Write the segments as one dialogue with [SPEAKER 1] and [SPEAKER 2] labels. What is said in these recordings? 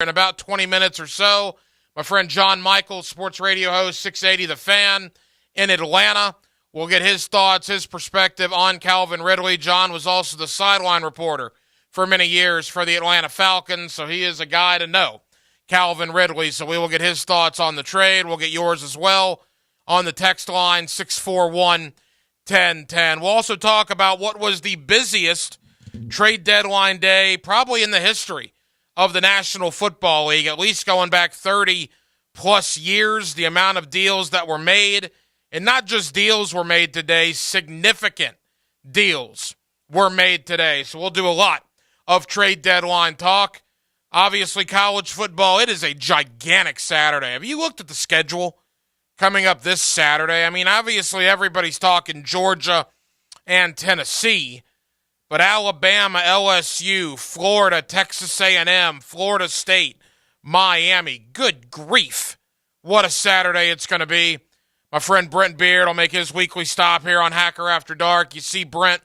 [SPEAKER 1] In about 20 minutes or so, my friend John Michael, sports radio host, 680 The Fan in Atlanta, will get his thoughts, his perspective on Calvin Ridley. John was also the sideline reporter for many years for the Atlanta Falcons, so he is a guy to know, Calvin Ridley. So we will get his thoughts on the trade. We'll get yours as well on the text line, 641-1010. We'll also talk about what was the busiest trade deadline day probably in the history of the National Football League, at least going back 30-plus years, the amount of deals that were made. And not just deals were made today, significant deals were made today. So we'll do a lot of trade deadline talk. Obviously, college football, it is a gigantic Saturday. Have you looked at the schedule coming up this Saturday? I mean, obviously, everybody's talking Georgia and Tennessee, but Alabama, LSU, Florida, Texas A&M, Florida State, Miami. Good grief. What a Saturday it's going to be. My friend Brent Beard will make his weekly stop here on Hacker After Dark. You see Brent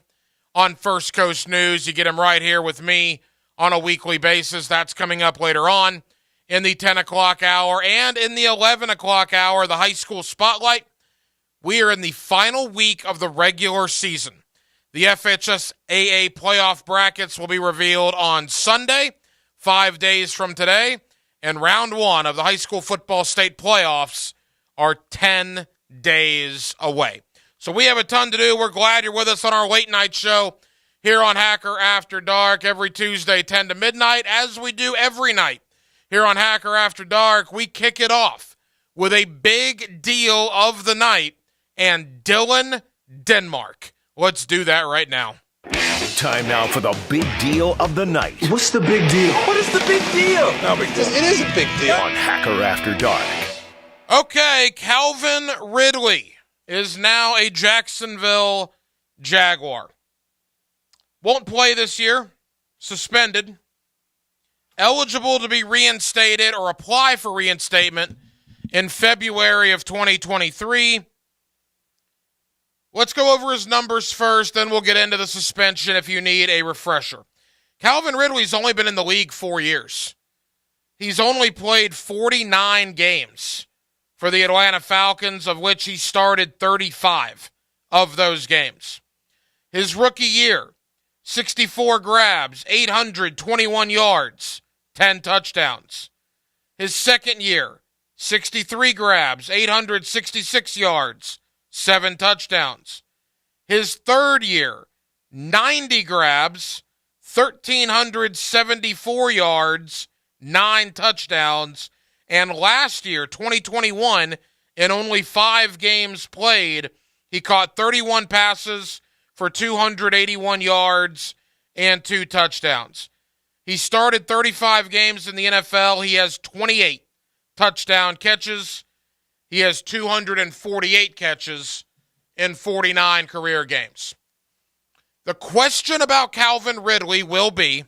[SPEAKER 1] on First Coast News. You get him right here with me on a weekly basis. That's coming up later on in the 10 o'clock hour. And in the 11 o'clock hour, the high school spotlight. We are in the final week of the regular season. The FHSAA playoff brackets will be revealed on Sunday, 5 days from today, and round one of the high school football state playoffs are 10 days away. So we have a ton to do. We're glad you're with us on our late night show here on Hacker After Dark every Tuesday, 10 to midnight, as we do every night here on Hacker After Dark. We kick it off with a big deal of the night and Dylan Denmark. Let's do that right now.
[SPEAKER 2] Time now for the big deal of the night.
[SPEAKER 3] What's the big deal?
[SPEAKER 4] What is the big deal?
[SPEAKER 3] No big deal.
[SPEAKER 4] It is a big deal.
[SPEAKER 2] On Hacker After Dark.
[SPEAKER 1] Okay, Calvin Ridley is now a Jacksonville Jaguar. Won't play this year. Suspended. Eligible to be reinstated or apply for reinstatement in February of 2023. Let's go over his numbers first, then we'll get into the suspension if you need a refresher. Calvin Ridley's only been in the league 4 years. He's only played 49 games for the Atlanta Falcons, of which he started 35 of those games. His rookie year, 64 grabs, 821 yards, 10 touchdowns. His second year, 63 grabs, 866 yards, 7 touchdowns. His third year, 90 grabs, 1,374 yards, 9 touchdowns. And last year, 2021, in only 5 games played, he caught 31 passes for 281 yards and 2 touchdowns. He started 35 games in the NFL. He has 28 touchdown catches. He has 248 catches in 49 career games. The question about Calvin Ridley will be,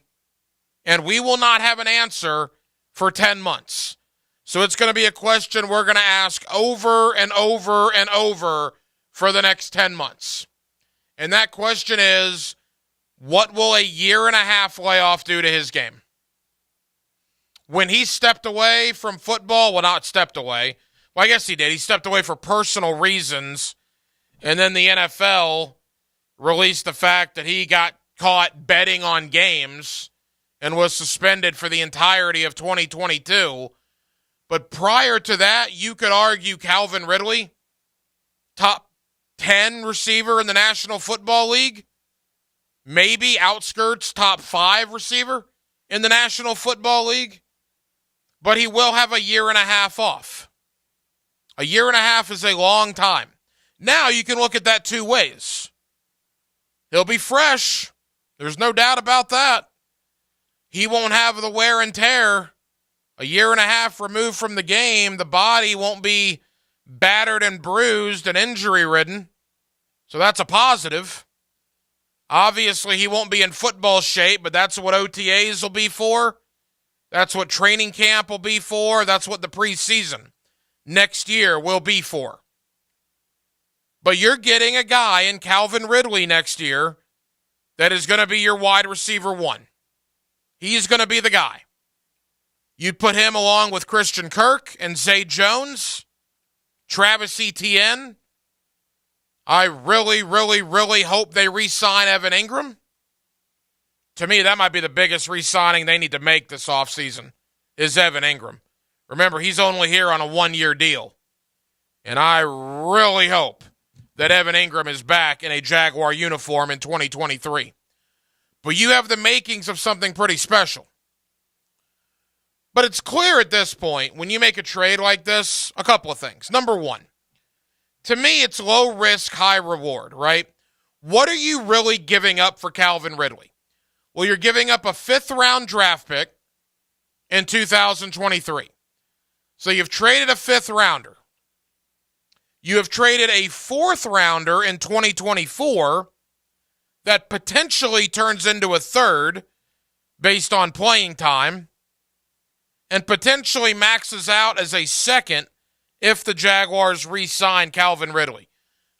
[SPEAKER 1] and we will not have an answer for 10 months. So it's going to be a question we're going to ask over and over and over for the next 10 months. And that question is, what will a year and a half layoff do to his game? When he stepped away from football, well, not stepped away. Well, I guess he did. He stepped away for personal reasons. And then the NFL released the fact that he got caught betting on games and was suspended for the entirety of 2022. But prior to that, you could argue Calvin Ridley, top 10 receiver in the National Football League, maybe outskirts top 5 receiver in the National Football League, but he will have a year and a half off. A year and a half is a long time. Now you can look at that 2 ways. He'll be fresh. There's no doubt about that. He won't have the wear and tear. A year and a half removed from the game, the body won't be battered and bruised and injury-ridden. So that's a positive. Obviously, he won't be in football shape, but that's what OTAs will be for. That's what training camp will be for. That's what the preseason next year will be for. But you're getting a guy in Calvin Ridley next year that is going to be your wide receiver 1. He's going to be the guy. You'd put him along with Christian Kirk and Zay Jones, Travis Etienne. I really, really, really hope they re-sign Evan Ingram. To me, that might be the biggest re-signing they need to make this offseason is Evan Ingram. Remember, he's only here on a one-year deal. And I really hope that Evan Ingram is back in a Jaguar uniform in 2023. But you have the makings of something pretty special. But it's clear at this point, when you make a trade like this, a couple of things. Number one, to me, it's low risk, high reward, right? What are you really giving up for Calvin Ridley? Well, you're giving up a 5th-round draft pick in 2023. So you've traded a 5th-rounder. You have traded a 4th-rounder in 2024 that potentially turns into a 3rd based on playing time and potentially maxes out as a 2nd if the Jaguars re-sign Calvin Ridley.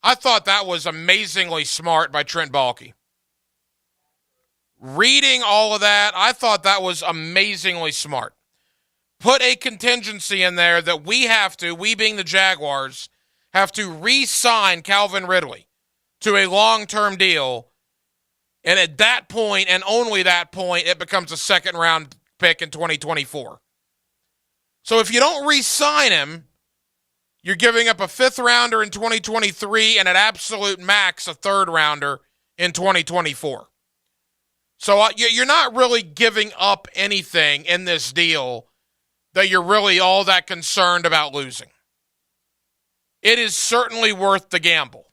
[SPEAKER 1] I thought that was amazingly smart by Trent Baalke. Reading all of that, I thought that was amazingly smart. Put a contingency in there that we being the Jaguars, have to re-sign Calvin Ridley to a long-term deal. And at that point, and only that point, it becomes a 2nd-round pick in 2024. So if you don't re-sign him, you're giving up a 5th-rounder in 2023 and at absolute max a 3rd-rounder in 2024. So you're not really giving up anything in this deal that you're really all that concerned about losing. It is certainly worth the gamble.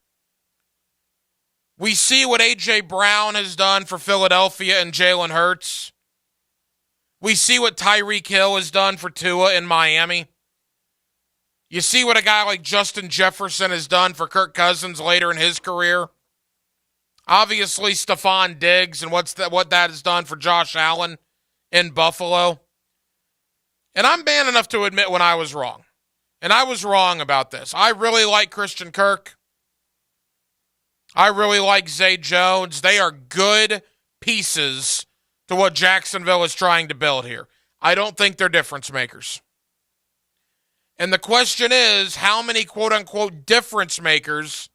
[SPEAKER 1] We see what A.J. Brown has done for Philadelphia and Jalen Hurts. We see what Tyreek Hill has done for Tua in Miami. You see what a guy like Justin Jefferson has done for Kirk Cousins later in his career. Obviously, Stephon Diggs and what that has done for Josh Allen in Buffalo. And I'm man enough to admit when I was wrong. And I was wrong about this. I really like Christian Kirk. I really like Zay Jones. They are good pieces to what Jacksonville is trying to build here. I don't think they're difference makers. And the question is, how many quote-unquote difference makers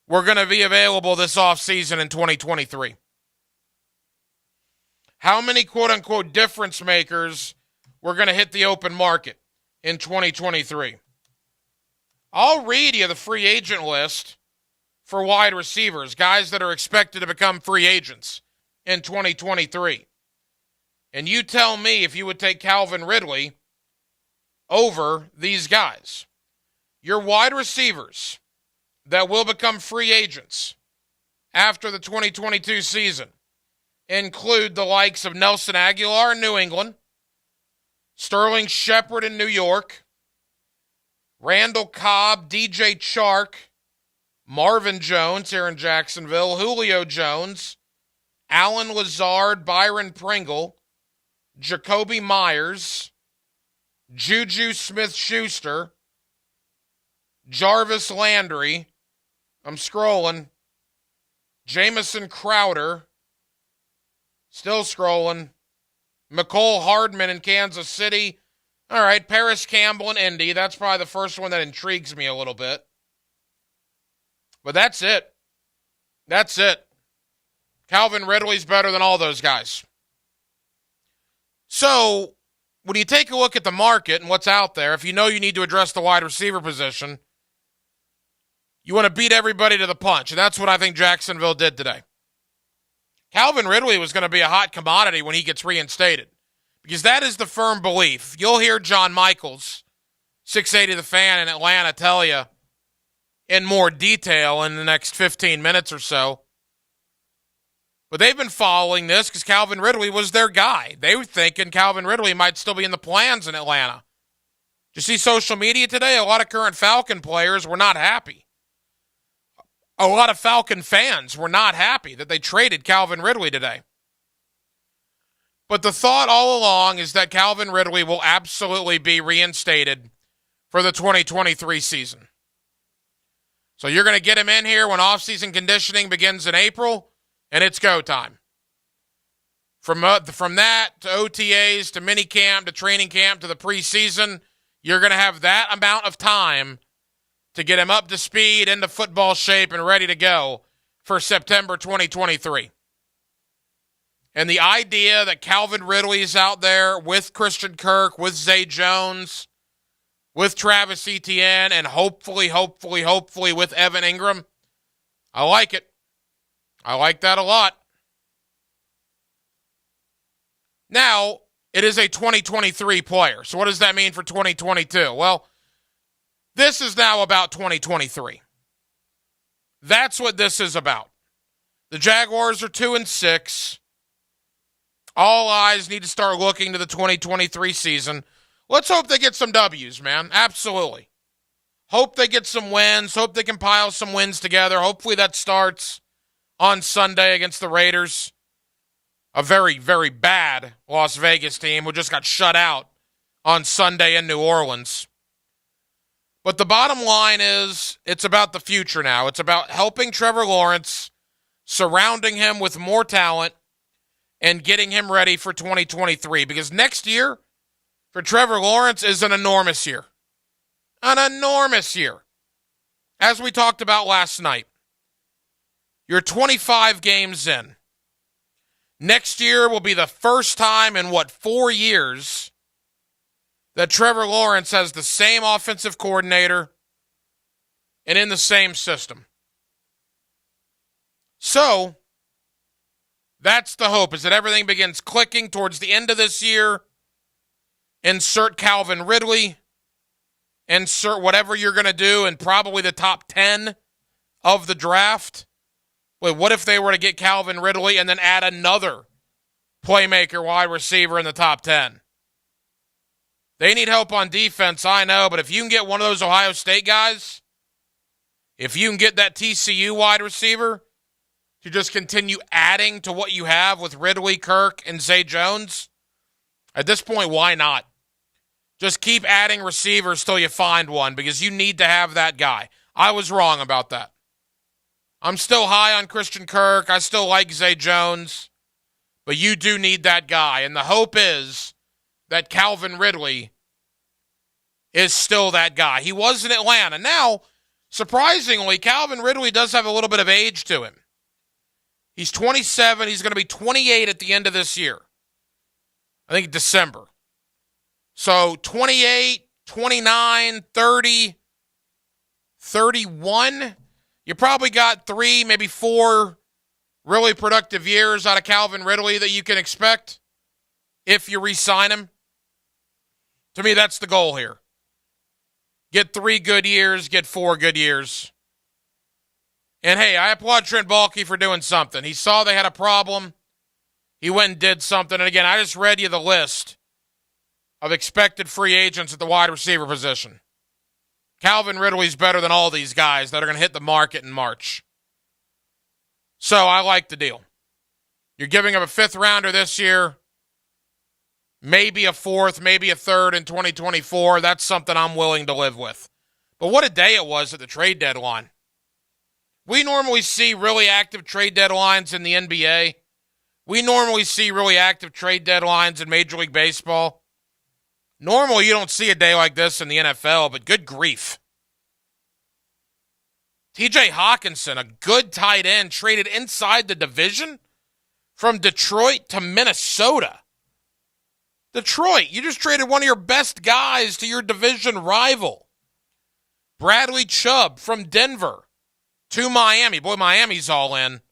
[SPEAKER 1] were going to be available this offseason in 2023? How many quote-unquote difference makers were going to hit the open market in 2023? I'll read you the free agent list for wide receivers, guys that are expected to become free agents in 2023. And you tell me if you would take Calvin Ridley over these guys. Your wide receivers that will become free agents after the 2022 season include the likes of Nelson Aguilar in New England, Sterling Shepard in New York, Randall Cobb, DJ Chark, Marvin Jones here in Jacksonville, Julio Jones, Allen Lazard, Byron Pringle, Jacoby Myers, Juju Smith-Schuster, Jarvis Landry, I'm scrolling, Jamison Crowder, still scrolling, McCole Hardman in Kansas City. All right, Paris Campbell in Indy. That's probably the first one that intrigues me a little bit. But that's it. That's it. Calvin Ridley's better than all those guys. So, when you take a look at the market and what's out there, if you know you need to address the wide receiver position, you want to beat everybody to the punch. And that's what I think Jacksonville did today. Calvin Ridley was going to be a hot commodity when he gets reinstated, because that is the firm belief. You'll hear John Michaels, 680 The Fan in Atlanta, tell you in more detail in the next 15 minutes or so. But they've been following this because Calvin Ridley was their guy. They were thinking Calvin Ridley might still be in the plans in Atlanta. Did you see social media today? A lot of current Falcon players were not happy. A lot of Falcon fans were not happy that they traded Calvin Ridley today. But the thought all along is that Calvin Ridley will absolutely be reinstated for the 2023 season. So you're going to get him in here when off-season conditioning begins in April, and it's go time. From that to OTAs to minicamp to training camp to the preseason, you're going to have that amount of time to get him up to speed, into football shape, and ready to go for September 2023. And the idea that Calvin Ridley's out there with Christian Kirk, with Zay Jones, with Travis Etienne, and hopefully with Evan Ingram, I like it. I like that a lot. Now, it is a 2023 player. So what does that mean for 2022? Well, this is now about 2023. That's what this is about. The Jaguars are 2-6. All eyes need to start looking to the 2023 season. Let's hope they get some W's, man. Absolutely. Hope they get some wins. Hope they compile some wins together. Hopefully that starts on Sunday against the Raiders. A very, very bad Las Vegas team who just got shut out on Sunday in New Orleans. But the bottom line is, it's about the future now. It's about helping Trevor Lawrence, surrounding him with more talent, and getting him ready for 2023. Because next year, for Trevor Lawrence, is an enormous year. An enormous year. As we talked about last night, you're 25 games in. Next year will be the first time in, 4 years that Trevor Lawrence has the same offensive coordinator and in the same system. So, that's the hope, is that everything begins clicking towards the end of this year. Insert Calvin Ridley. Insert whatever you're going to do in probably the top 10 of the draft. Wait, what if they were to get Calvin Ridley and then add another playmaker wide receiver in the top 10? They need help on defense, I know, but if you can get one of those Ohio State guys, if you can get that TCU wide receiver to just continue adding to what you have with Ridley, Kirk, and Zay Jones, at this point, why not? Just keep adding receivers till you find one, because you need to have that guy. I was wrong about that. I'm still high on Christian Kirk. I still like Zay Jones. But you do need that guy. And the hope is that Calvin Ridley is still that guy. He was in Atlanta. Now, surprisingly, Calvin Ridley does have a little bit of age to him. He's 27. He's going to be 28 at the end of this year. I think December. So 28, 29, 30, 31. You probably got 3, maybe 4 really productive years out of Calvin Ridley that you can expect if you re-sign him. To me, that's the goal here. Get 3 good years, get 4 good years. And hey, I applaud Trent Baalke for doing something. He saw they had a problem. He went and did something. And again, I just read you the list of expected free agents at the wide receiver position. Calvin Ridley's better than all these guys that are going to hit the market in March. So I like the deal. You're giving him a 5th rounder this year, maybe a 4th, maybe a 3rd in 2024. That's something I'm willing to live with. But what a day it was at the trade deadline. We normally see really active trade deadlines in the NBA. We normally see really active trade deadlines in Major League Baseball. Normally, you don't see a day like this in the NFL, but good grief. TJ Hawkinson, a good tight end, traded inside the division from Detroit to Minnesota. Detroit, you just traded one of your best guys to your division rival. Bradley Chubb from Denver to Miami. Boy, Miami's all in.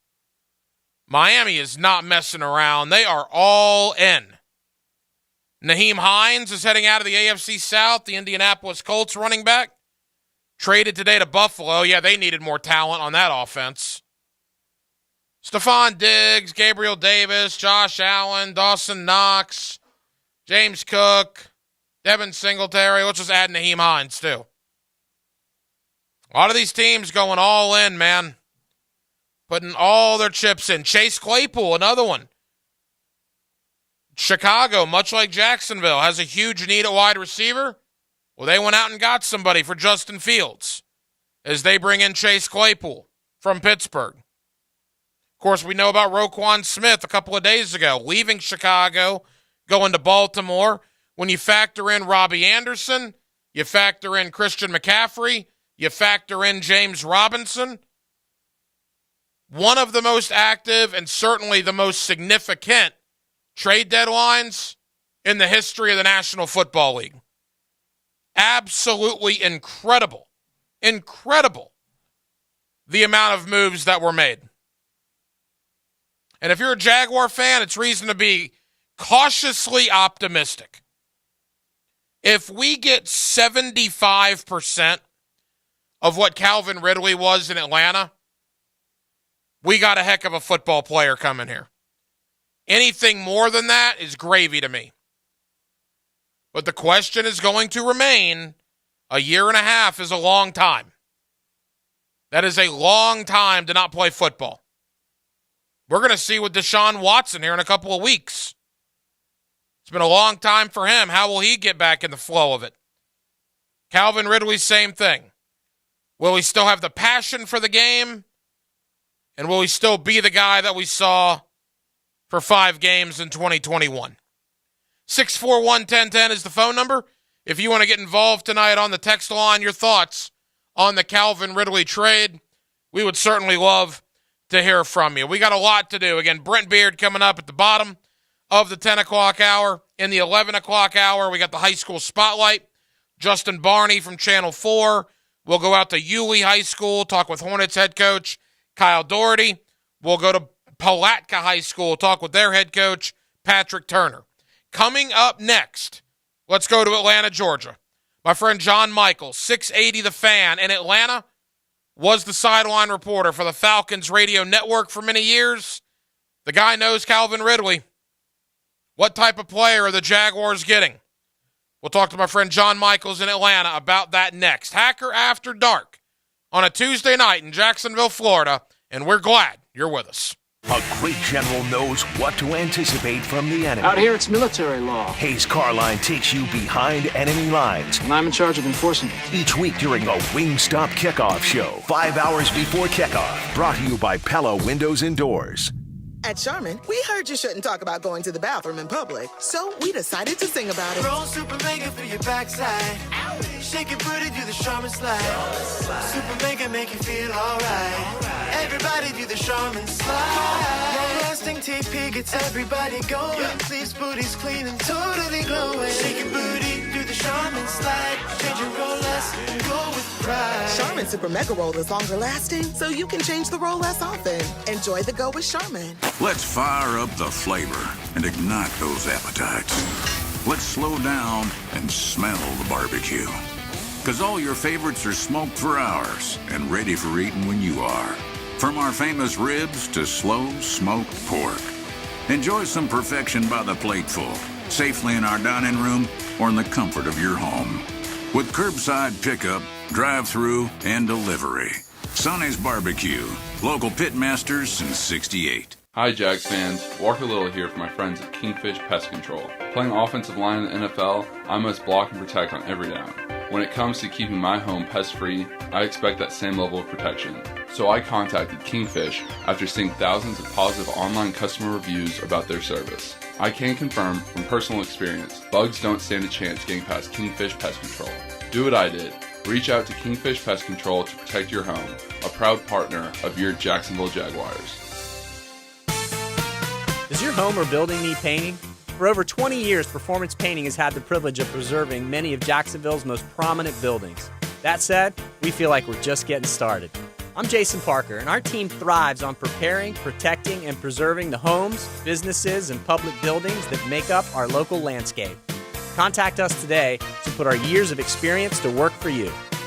[SPEAKER 1] Miami is not messing around. They are all in. Nyheim Hines is heading out of the AFC South, the Indianapolis Colts running back. Traded today to Buffalo. Yeah, they needed more talent on that offense. Stephon Diggs, Gabriel Davis, Josh Allen, Dawson Knox, James Cook, Devin Singletary. Let's just add Nyheim Hines, too. A lot of these teams going all in, man. Putting all their chips in. Chase Claypool, another one. Chicago, much like Jacksonville, has a huge need at wide receiver. Well, they went out and got somebody for Justin Fields as they bring in Chase Claypool from Pittsburgh. Of course, we know about Roquan Smith a couple of days ago, leaving Chicago, going to Baltimore. When you factor in Robbie Anderson, you factor in Christian McCaffrey, you factor in James Robinson, one of the most active and certainly the most significant trade deadlines in the history of the National Football League. Absolutely incredible. Incredible the amount of moves that were made. And if you're a Jaguar fan, it's reason to be cautiously optimistic. If we get 75% of what Calvin Ridley was in Atlanta, we got a heck of a football player coming here. Anything more than that is gravy to me. But the question is going to remain, a year and a half is a long time. That is a long time to not play football. We're going to see with Deshaun Watson here in a couple of weeks. It's been a long time for him. How will he get back in the flow of it? Calvin Ridley, same thing. Will he still have the passion for the game? And will he still be the guy that we saw for 5 games in 2021? 641-1010 is the phone number. If you want to get involved tonight on the text line, your thoughts on the Calvin Ridley trade, we would certainly love to hear from you. We got a lot to do. Again, Brent Beard coming up at the bottom of the 10 o'clock hour. In the 11 o'clock hour, we got the high school spotlight. Justin Barney from Channel 4. We'll go out to Yulee High School, talk with Hornets head coach Kyle Doherty. We'll go to Palatka High School, talk with their head coach Patrick Turner. Coming up next, let's go to Atlanta, Georgia. My friend John Michael, 680 The Fan in Atlanta, was the sideline reporter for the Falcons radio network for many years. The guy knows Calvin Ridley. What type of player are the Jaguars getting? We'll talk to my friend John Michaels in Atlanta about that next. Hacker After Dark on a Tuesday night in Jacksonville, Florida, and we're glad you're with us.
[SPEAKER 2] A great general knows what to anticipate from the enemy.
[SPEAKER 3] Out here, it's military law.
[SPEAKER 2] Hayes Carline takes you behind enemy lines.
[SPEAKER 3] And I'm in charge of enforcing it.
[SPEAKER 2] Each week during the Wingstop Kickoff Show, 5 hours before kickoff. Brought to you by Pella Windows and Doors.
[SPEAKER 4] At Charmin, we heard you shouldn't talk about going to the bathroom in public, so we decided to sing about it.
[SPEAKER 5] Roll super mega for your backside. Ow. Shake your booty, do the Charmin slide. Super mega make you feel alright. Everybody do the Charmin slide. Long-lasting TP gets everybody going. Leaves booties clean and totally glowing. Shake your booty, do the Charmin slide. Change your roll less, go with pride.
[SPEAKER 4] Charmin Super Mega Roll is longer lasting, so you can change the roll less often. Enjoy the go with Charmin.
[SPEAKER 6] Let's fire up the flavor and ignite those appetites. Let's slow down and smell the barbecue. Because all your favorites are smoked for hours and ready for eating when you are. From our famous ribs to slow smoked pork. Enjoy some perfection by the plateful, safely in our dining room or in the comfort of your home. With curbside pickup, drive-through, and delivery. Sonny's Barbecue, local pitmasters since '68.
[SPEAKER 7] Hi Jags fans, Walker Little here for my friends at Kingfish Pest Control. Playing offensive line in the NFL, I must block and protect on every down. When it comes to keeping my home pest-free, I expect that same level of protection. So I contacted Kingfish after seeing thousands of positive online customer reviews about their service. I can confirm from personal experience, bugs don't stand a chance getting past Kingfish Pest Control. Do what I did. Reach out to Kingfish Pest Control to protect your home, a proud partner of your Jacksonville Jaguars.
[SPEAKER 8] Does your home or building need painting? For over 20 years, Performance Painting has had the privilege of preserving many of Jacksonville's most prominent buildings. That said, we feel like we're just getting started. I'm Jason Parker, and our team thrives on preparing, protecting, and preserving the homes, businesses, and public buildings that make up our local landscape. Contact us today to put our years of experience to work for you.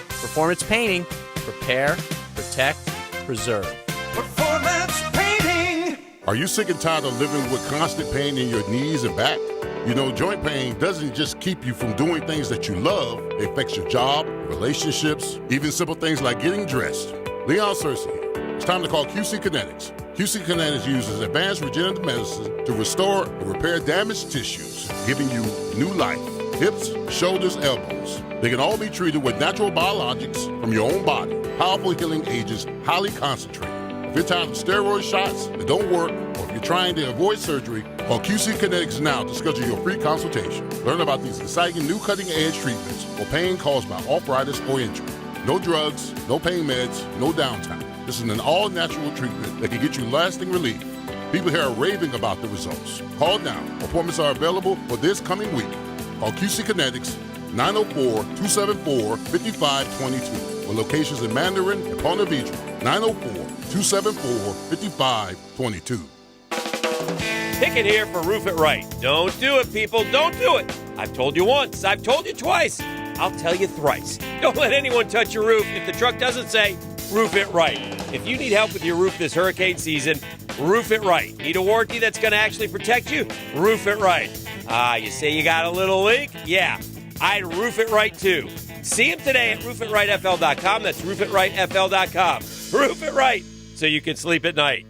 [SPEAKER 8] Performance Painting. Prepare, protect, preserve.
[SPEAKER 5] Performance Painting!
[SPEAKER 9] Are you sick and tired of living with constant pain in your knees and back? You know, joint pain doesn't just keep you from doing things that you love. It affects your job, relationships, even simple things like getting dressed. Leon Searcy. It's time to call QC Kinetics. QC Kinetics uses advanced regenerative medicine to restore and repair damaged tissues, giving you new life. Hips, shoulders, elbows. They can all be treated with natural biologics from your own body. Powerful healing agents, highly concentrated. If you're tired of steroid shots that don't work, or if you're trying to avoid surgery, call QC Kinetics now to schedule your free consultation. Learn about these exciting new cutting-edge treatments for pain caused by arthritis or injury. No drugs, no pain meds, no downtime. This is an all-natural treatment that can get you lasting relief. People here are raving about the results. Call now. Appointments are available for this coming week. Call QC Kinetics 904-274-5522. With locations in Mandarin and Ponte Vedra. 904-274-5522.
[SPEAKER 10] Pickett here for Roof It Right. Don't do it, people. Don't do it. I've told you once. I've told you twice. I'll tell you thrice. Don't let anyone touch your roof if the truck doesn't say Roof It Right. If you need help with your roof this hurricane season, Roof It Right. Need a warranty that's going to actually protect you? Roof It Right. You say you got a little leak? Yeah, I'd roof it right too. See him today at roofitRightFL.com. That's roofitRightFL.com. Roof it right so you can sleep at night.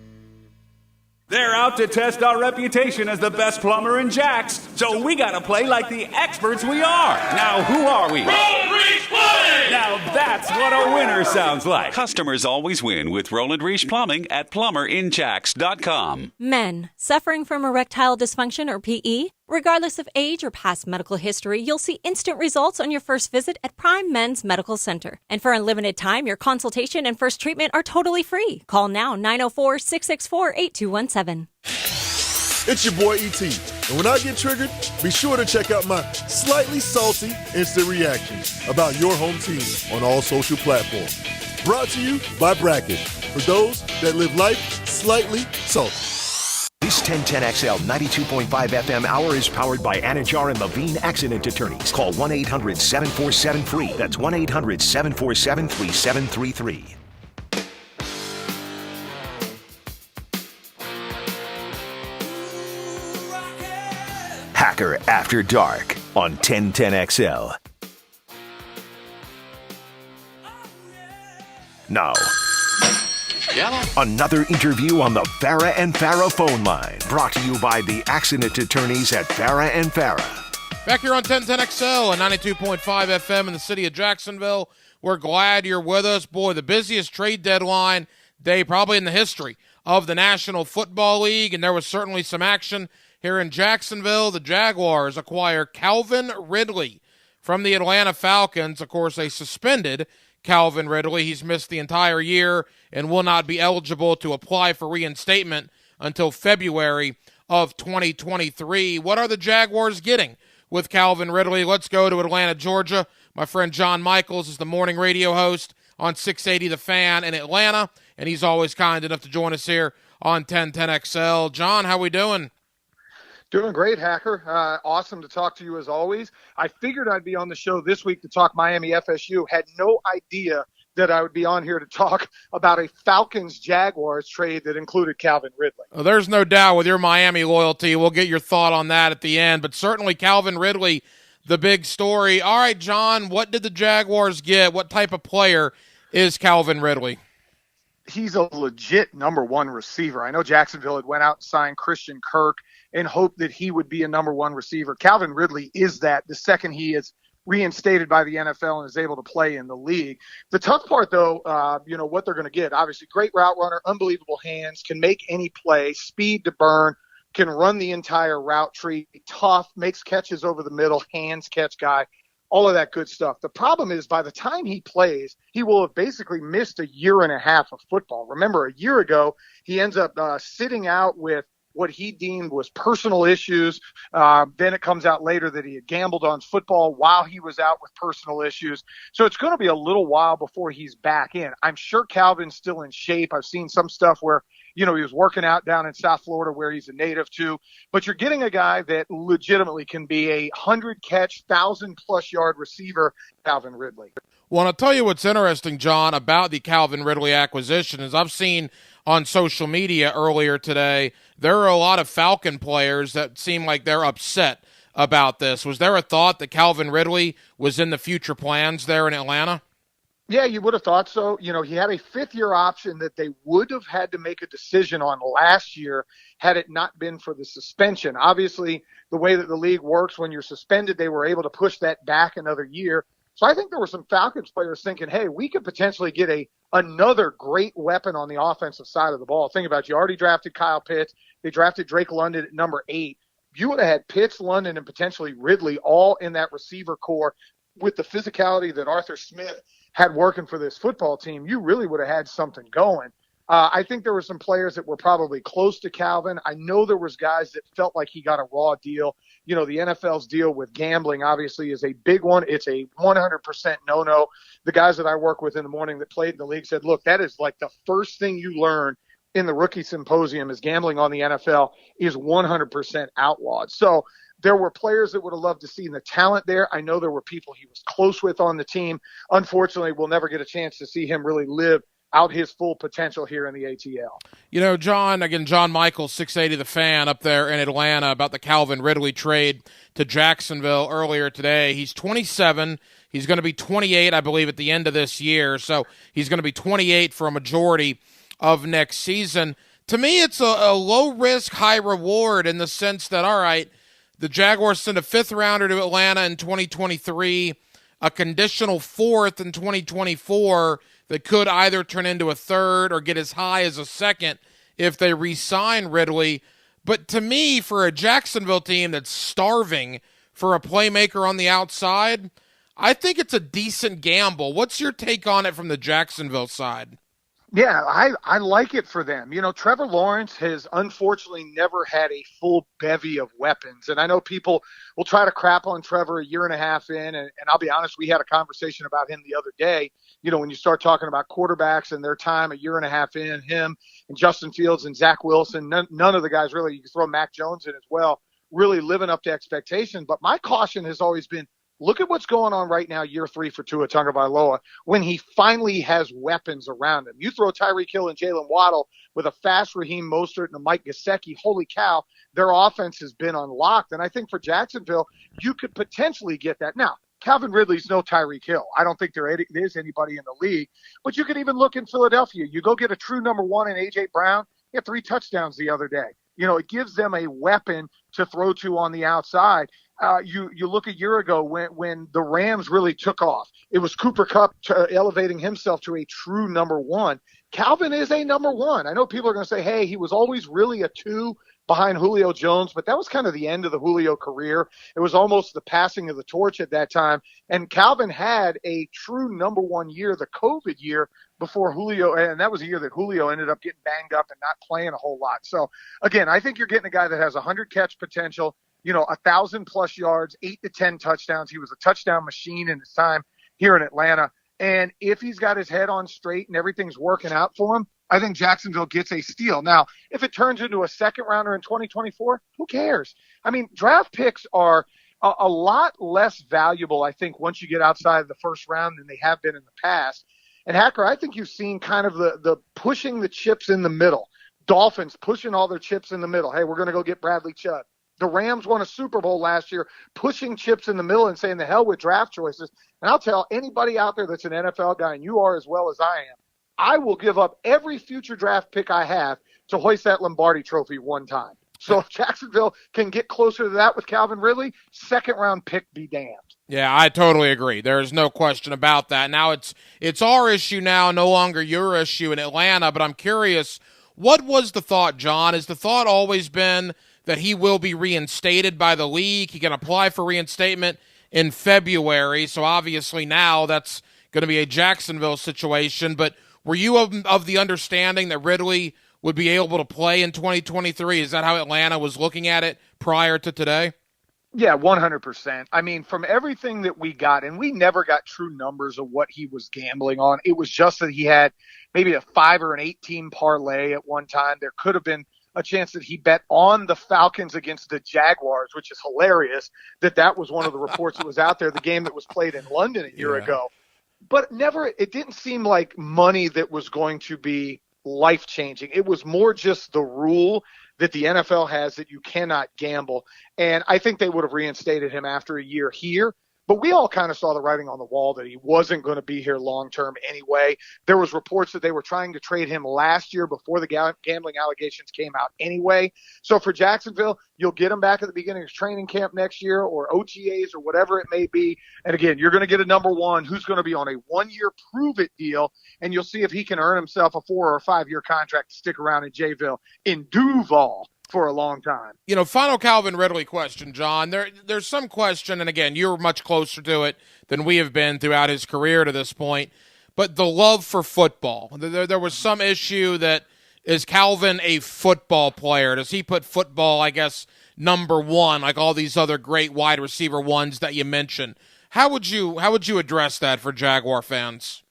[SPEAKER 11] They're out to test our reputation as the best plumber in Jax, so we gotta play like the experts we are. Now, who are we?
[SPEAKER 12] Roland Reach Plumbing!
[SPEAKER 11] Now that's what a winner sounds like.
[SPEAKER 13] Customers always win with Roland Reach Plumbing at plumberinjax.com.
[SPEAKER 14] Men suffering from erectile dysfunction or PE? Regardless of age or past medical history, you'll see instant results on your first visit at Prime Men's Medical Center. And for a limited time, your consultation and first treatment are totally free. Call now, 904-664-8217.
[SPEAKER 15] It's your boy E.T. And when I get triggered, be sure to check out my slightly salty instant reactions about your home team on all social platforms. Brought to you by Brackish, for those that live life slightly salty.
[SPEAKER 2] This 1010XL 92.5 FM hour is powered by Anajar and Levine Accident Attorneys. Call 1-800-747-FREE. That's 1-800-747-3733. Hacker After Dark on 1010XL. Now, another interview on the Farah and Farah phone line. Brought to you by the accident attorneys at Farah and Farah.
[SPEAKER 1] Back here on 1010XL and 92.5 FM in the city of Jacksonville. We're glad you're with us. Boy, the busiest trade deadline day probably in the history of the National Football League, and there was certainly some action here in Jacksonville. The Jaguars acquire Calvin Ridley from the Atlanta Falcons. Of course, they suspended Calvin Ridley. He's missed the entire year and will not be eligible to apply for reinstatement until February of 2023. What are the Jaguars getting with Calvin Ridley? Let's go to Atlanta, Georgia. My friend John Michaels is the morning radio host on 680 The Fan in Atlanta, and he's always kind enough to join us here on 1010XL. John, how we doing?
[SPEAKER 16] Doing great, Hacker. Awesome to talk to you as always. I figured I'd be on the show this week to talk Miami FSU. Had no idea that I would be on here to talk about a Falcons-Jaguars trade that included Calvin Ridley.
[SPEAKER 1] Well, there's no doubt with your Miami loyalty. We'll get your thought on that at the end. But certainly Calvin Ridley, the big story. All right, John, what did the Jaguars get? What type of player is Calvin Ridley?
[SPEAKER 16] He's a legit number one receiver. I know Jacksonville had went out and signed Christian Kirk and hoped that he would be a number one receiver. Calvin Ridley is that the second he is reinstated by the NFL and is able to play in the league. The tough part, though, what they're going to get, obviously great route runner, unbelievable hands, can make any play, speed to burn, can run the entire route tree, tough, makes catches over the middle, hands catch guy, all of that good stuff. The problem is by the time he plays, he will have basically missed a year and a half of football. Remember, a year ago, he ends up sitting out with what he deemed was personal issues. Then it comes out later that he had gambled on football while he was out with personal issues. So it's going to be a little while before he's back in. I'm sure Calvin's still in shape. I've seen some stuff where, he was working out down in South Florida where he's a native too. But you're getting a guy that legitimately can be a 100-catch, 1,000-plus yard receiver, Calvin Ridley.
[SPEAKER 1] Well, I'll tell you what's interesting, John, about the Calvin Ridley acquisition is I've seen on social media earlier today, there are a lot of Falcon players that seem like they're upset about this. Was there a thought that Calvin Ridley was in the future plans there in Atlanta?
[SPEAKER 16] Yeah, you would have thought so. He had a fifth-year option that they would have had to make a decision on last year had it not been for the suspension. Obviously, the way that the league works, when you're suspended, they were able to push that back another year. So I think there were some Falcons players thinking, hey, we could potentially get another great weapon on the offensive side of the ball. Think about it. You already drafted Kyle Pitts. They drafted Drake London at number 8. You would have had Pitts, London, and potentially Ridley all in that receiver core with the physicality that Arthur Smith had working for this football team. You really would have had something going. I think there were some players that were probably close to Calvin. I know there was guys that felt like he got a raw deal. You know, the NFL's deal with gambling obviously is a big one. It's a 100% no-no. The guys that I work with in the morning that played in the league said, look, that is like the first thing you learn in the rookie symposium is gambling on the NFL is 100% outlawed. So there were players that would have loved to see the talent there. I know there were people he was close with on the team. Unfortunately, we'll never get a chance to see him really live out his full potential here in the ATL.
[SPEAKER 1] You know, John Michaels, 680 The Fan up there in Atlanta about the Calvin Ridley trade to Jacksonville earlier today. He's 27. He's going to be 28, I believe, at the end of this year. So he's going to be 28 for a majority of next season. To me, it's a low-risk, high-reward in the sense that, all right, the Jaguars sent a 5th rounder to Atlanta in 2023, a conditional 4th in 2024 that could either turn into a 3rd or get as high as a 2nd if they re-sign Ridley. But to me, for a Jacksonville team that's starving for a playmaker on the outside, I think it's a decent gamble. What's your take on it from the Jacksonville side?
[SPEAKER 16] Yeah, I like it for them. You know, Trevor Lawrence has unfortunately never had a full bevy of weapons. And I know people will try to crap on Trevor a year and a half in. And I'll be honest, we had a conversation about him the other day. You know, when you start talking about quarterbacks and their time a year and a half in, him and Justin Fields and Zach Wilson, none of the guys really, you can throw Mac Jones in as well, really living up to expectation. But my caution has always been, look at what's going on right now, year 3 for Tua Tagovailoa, when he finally has weapons around him. You throw Tyreek Hill and Jalen Waddle with a fast Raheem Mostert and a Mike Gesicki, holy cow, their offense has been unlocked. And I think for Jacksonville, you could potentially get that. Now, Calvin Ridley's no Tyreek Hill. I don't think there is anybody in the league. But you could even look in Philadelphia. You go get a true number 1 in A.J. Brown. He had 3 touchdowns the other day. You know, it gives them a weapon to throw to on the outside. You look a year ago when the Rams really took off. It was Cooper Kupp elevating himself to a true number 1. Calvin is a number 1. I know people are going to say, hey, he was always really a 2 behind Julio Jones, but that was kind of the end of the Julio career. It was almost the passing of the torch at that time. And Calvin had a true number 1 year, the COVID year, before Julio, and that was a year that Julio ended up getting banged up and not playing a whole lot. So, again, I think you're getting a guy that has 100-catch potential, you know, 1,000-plus yards, 8 to 10 touchdowns. He was a touchdown machine in his time here in Atlanta. And if he's got his head on straight and everything's working out for him, I think Jacksonville gets a steal. Now, if it turns into a 2nd rounder in 2024, who cares? I mean, draft picks are a lot less valuable, I think, once you get outside of the 1st round than they have been in the past. And, Hacker, I think you've seen kind of the pushing the chips in the middle. Dolphins pushing all their chips in the middle. Hey, we're going to go get Bradley Chubb. The Rams won a Super Bowl last year, pushing chips in the middle and saying the hell with draft choices. And I'll tell anybody out there that's an NFL guy, and you are as well as I am, I will give up every future draft pick I have to hoist that Lombardi trophy one time. So if Jacksonville can get closer to that with Calvin Ridley, 2nd round pick be damned.
[SPEAKER 1] Yeah, I totally agree. There is no question about that. Now it's our issue now, no longer your issue in Atlanta, but I'm curious, what was the thought, John? Has the thought always been that he will be reinstated by the league? He can apply for reinstatement in February, so obviously now that's going to be a Jacksonville situation, but were you of the understanding that Ridley would be able to play in 2023? Is that how Atlanta was looking at it prior to today?
[SPEAKER 16] Yeah, 100%. I mean, from everything that we got, and we never got true numbers of what he was gambling on. It was just that he had maybe a 5 or an 8-team parlay at one time. There could have been a chance that he bet on the Falcons against the Jaguars, which is hilarious that was one of the reports that was out there, the game that was played in London a year ago. But it didn't seem like money that was going to be life-changing. It was more just the rule that the NFL has that you cannot gamble. And I think they would have reinstated him after a year here. But we all kind of saw the writing on the wall that he wasn't going to be here long-term anyway. There was reports that they were trying to trade him last year before the gambling allegations came out anyway. So for Jacksonville, you'll get him back at the beginning of training camp next year or OTAs or whatever it may be. And again, you're going to get a number one who's going to be on a 1-year prove-it deal, and you'll see if he can earn himself a 4 or 5 year contract to stick around in Jayville, in Duval, for a long time.
[SPEAKER 1] Final Calvin Ridley question, John. There's some question, and again, you're much closer to it than we have been throughout his career to this point, but the love for football. There was some issue that, is Calvin a football player? Does he put football, I guess, number one, like all these other great wide receiver ones that you mentioned? How would you address that for Jaguar fans?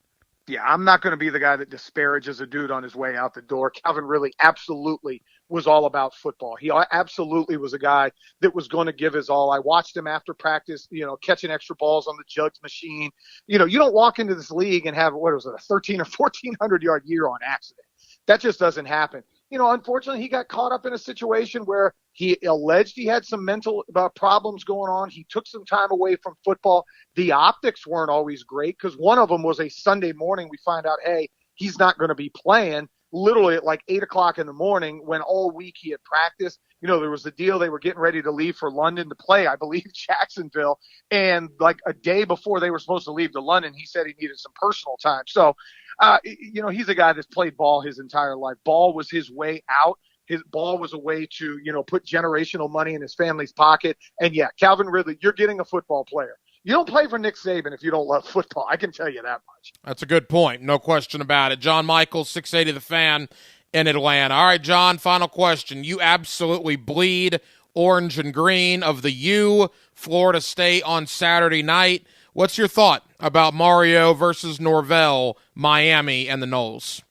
[SPEAKER 16] Yeah, I'm not going to be the guy that disparages a dude on his way out the door. Calvin really absolutely was all about football. He absolutely was a guy that was going to give his all. I watched him after practice, catching extra balls on the jugs machine. You don't walk into this league and have, a 13 or 1,400 yard year on accident. That just doesn't happen. Unfortunately, he got caught up in a situation where he alleged he had some mental problems going on. He took some time away from football. The optics weren't always great because one of them was a Sunday morning. We find out, hey, he's not going to be playing, literally at like 8 o'clock in the morning, when all week he had practiced. There was a deal. They were getting ready to leave for London to play, I believe, Jacksonville. And like a day before they were supposed to leave to London, he said he needed some personal time. So, he's a guy that's played ball his entire life. Ball was his way out. His ball was a way to, put generational money in his family's pocket. And yeah, Calvin Ridley, you're getting a football player. You don't play for Nick Saban if you don't love football. I can tell you that much.
[SPEAKER 1] That's a good point. No question about it. John Michaels, 680 The Fan in Atlanta. All right, John, final question. You absolutely bleed orange and green of the U, Florida State on Saturday night. What's your thought about Mario versus Norvell, Miami, and the Noles?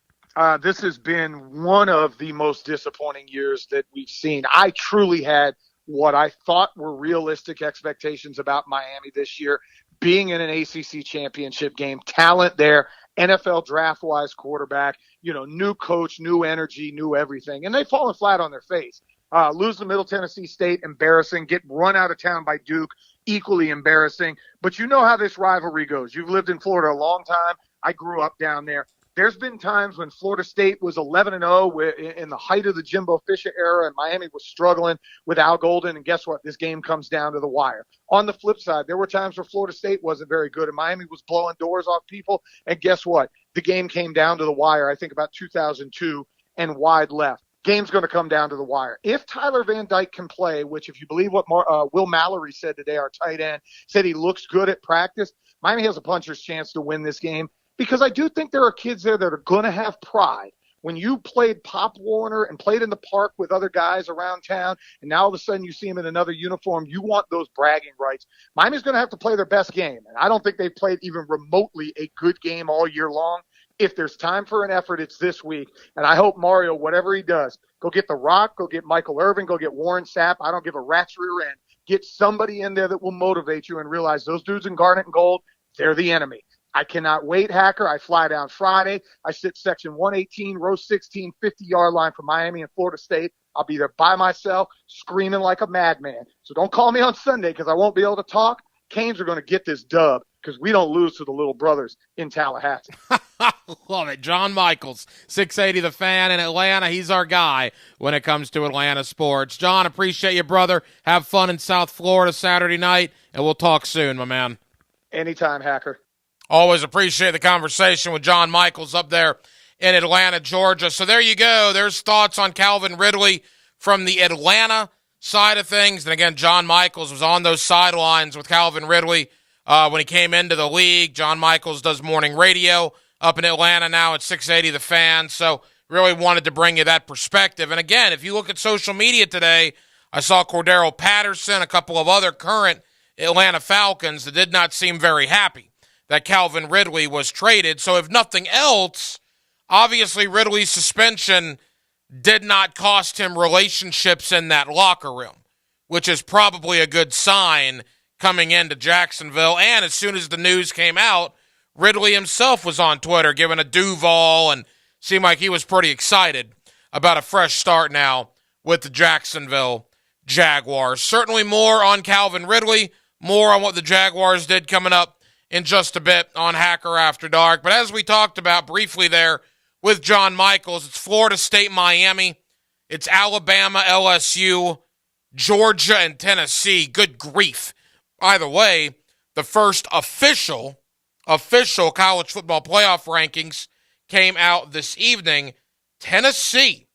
[SPEAKER 16] This has been one of the most disappointing years that we've seen. I truly had what I thought were realistic expectations about Miami this year, being in an ACC championship game, talent there, NFL draft-wise quarterback, new coach, new energy, new everything. And they've fallen flat on their face. Lose to Middle Tennessee State, embarrassing. Get run out of town by Duke, equally embarrassing. But you know how this rivalry goes. You've lived in Florida a long time. I grew up down there. There's been times when Florida State was 11-0 in the height of the Jimbo Fisher era, and Miami was struggling with Al Golden. And guess what? This game comes down to the wire. On the flip side, there were times where Florida State wasn't very good, and Miami was blowing doors off people. And guess what? The game came down to the wire, I think about 2002, and wide left. Game's going to come down to the wire. If Tyler Van Dyke can play, which if you believe what Will Mallory said today, our tight end, said he looks good at practice, Miami has a puncher's chance to win this game. Because I do think there are kids there that are going to have pride. When you played Pop Warner and played in the park with other guys around town, and now all of a sudden you see him in another uniform, you want those bragging rights. Miami's going to have to play their best game. And I don't think they've played even remotely a good game all year long. If there's time for an effort, it's this week. And I hope Mario, whatever he does, go get The Rock, go get Michael Irvin, go get Warren Sapp. I don't give a rat's rear end. Get somebody in there that will motivate you and realize those dudes in garnet and gold, they're the enemy. I cannot wait, Hacker. I fly down Friday. I sit section 118, row 16, 50-yard line for Miami and Florida State. I'll be there by myself, screaming like a madman. So don't call me on Sunday because I won't be able to talk. Canes are going to get this dub because we don't lose to the little brothers in Tallahassee.
[SPEAKER 1] Love it. John Michaels, 680 The Fan in Atlanta. He's our guy when it comes to Atlanta sports. John, appreciate you, brother. Have fun in South Florida Saturday night, and we'll talk soon, my man.
[SPEAKER 16] Anytime, Hacker.
[SPEAKER 1] Always appreciate the conversation with John Michaels up there in Atlanta, Georgia. So there you go. There's thoughts on Calvin Ridley from the Atlanta side of things. And again, John Michaels was on those sidelines with Calvin Ridley when he came into the league. John Michaels does morning radio up in Atlanta now at 680 The Fan. So really wanted to bring you that perspective. And again, if you look at social media today, I saw Cordero Patterson, a couple of other current Atlanta Falcons that did not seem very happy that Calvin Ridley was traded. So if nothing else, obviously Ridley's suspension did not cost him relationships in that locker room, which is probably a good sign coming into Jacksonville. And as soon as the news came out, Ridley himself was on Twitter giving a Duval and seemed like he was pretty excited about a fresh start now with the Jacksonville Jaguars. Certainly more on Calvin Ridley More on what the Jaguars did coming up in just a bit on Hacker After Dark. But as we talked about briefly there with John Michaels, it's Florida State, Miami. It's Alabama, LSU, Georgia, and Tennessee. Good grief. By the way, the first official college football playoff rankings came out this evening. Tennessee,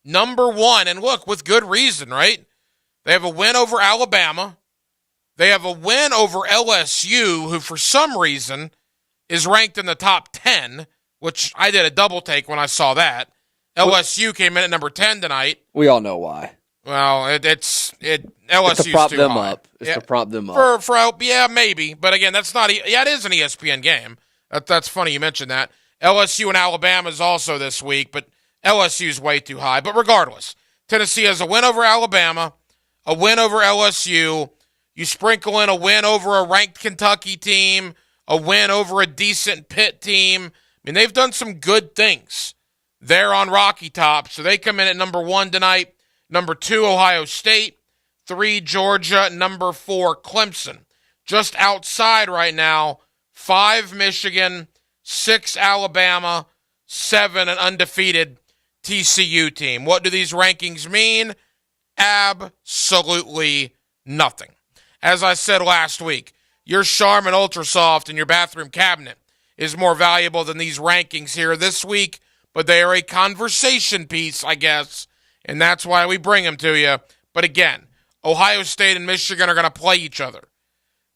[SPEAKER 1] number 1. And look, with good reason, right? They have a win over Alabama. They have a win over LSU, who for some reason is ranked in the top 10, which I did a double take when I saw that. LSU came in at number 10 tonight.
[SPEAKER 17] We all know why.
[SPEAKER 1] Well, LSU's
[SPEAKER 17] it's to prop
[SPEAKER 1] too
[SPEAKER 17] them
[SPEAKER 1] high.
[SPEAKER 17] up. It's to prop them up.
[SPEAKER 1] Yeah, maybe. But again, that's not. Yeah, it is an ESPN game. That's funny you mentioned that. LSU and Alabama is also this week, but LSU's way too high. But regardless, Tennessee has a win over Alabama, a win over LSU. You sprinkle in a win over a ranked Kentucky team, a win over a decent Pitt team. I mean, they've done some good things there on Rocky Top. So they come in at number 1 tonight. Number 2, Ohio State. 3, Georgia. Number 4, Clemson. Just outside right now, 5, Michigan. 6, Alabama. 7, an undefeated TCU team. What do these rankings mean? Absolutely nothing. As I said last week, your Charmin Ultra Soft in your bathroom cabinet is more valuable than these rankings here this week, but they are a conversation piece, I guess, and that's why we bring them to you. But again, Ohio State and Michigan are going to play each other.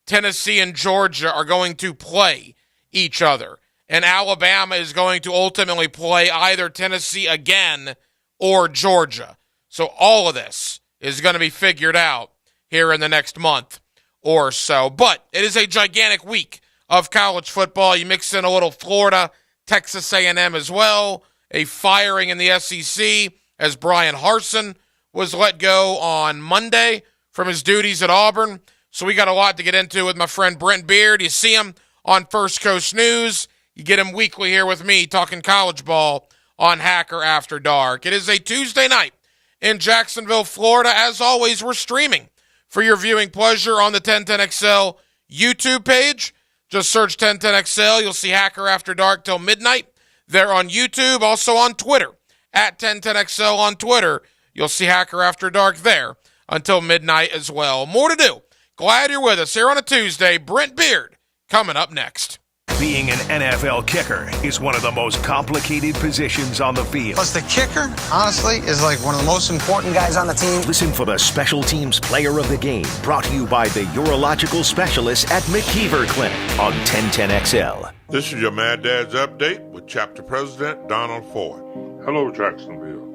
[SPEAKER 1] Tennessee and Georgia are going to play each other. And Alabama is going to ultimately play either Tennessee again or Georgia. So all of this is going to be figured out here in the next month or so. But it is a gigantic week of college football. You mix in a little Florida, Texas A&M as well, a firing in the SEC as Brian Harsin was let go on Monday from his duties at Auburn. So we got a lot to get into with my friend Brent Beard. You see him on First Coast News. You get him weekly here with me talking college ball on Hacker After Dark. It is a Tuesday night in Jacksonville, Florida. As always, we're streaming for your viewing pleasure on the 1010XL YouTube page. Just search 1010XL. You'll see Hacker After Dark till midnight. They're on YouTube, also on Twitter, at 1010XL on Twitter. You'll see Hacker After Dark there until midnight as well. More to do. Glad you're with us here on a Tuesday. Brent Beard coming up next.
[SPEAKER 2] Being an NFL kicker is one of the most complicated positions on the field.
[SPEAKER 18] Plus, the kicker, honestly, is like one of the most important guys on the team.
[SPEAKER 2] Listen for the Special Teams Player of the Game, brought to you by the urological specialists at McKeever Clinic on 1010XL.
[SPEAKER 19] This is your Mad Dad's Update with Chapter President Donald Ford.
[SPEAKER 20] Hello, Jacksonville.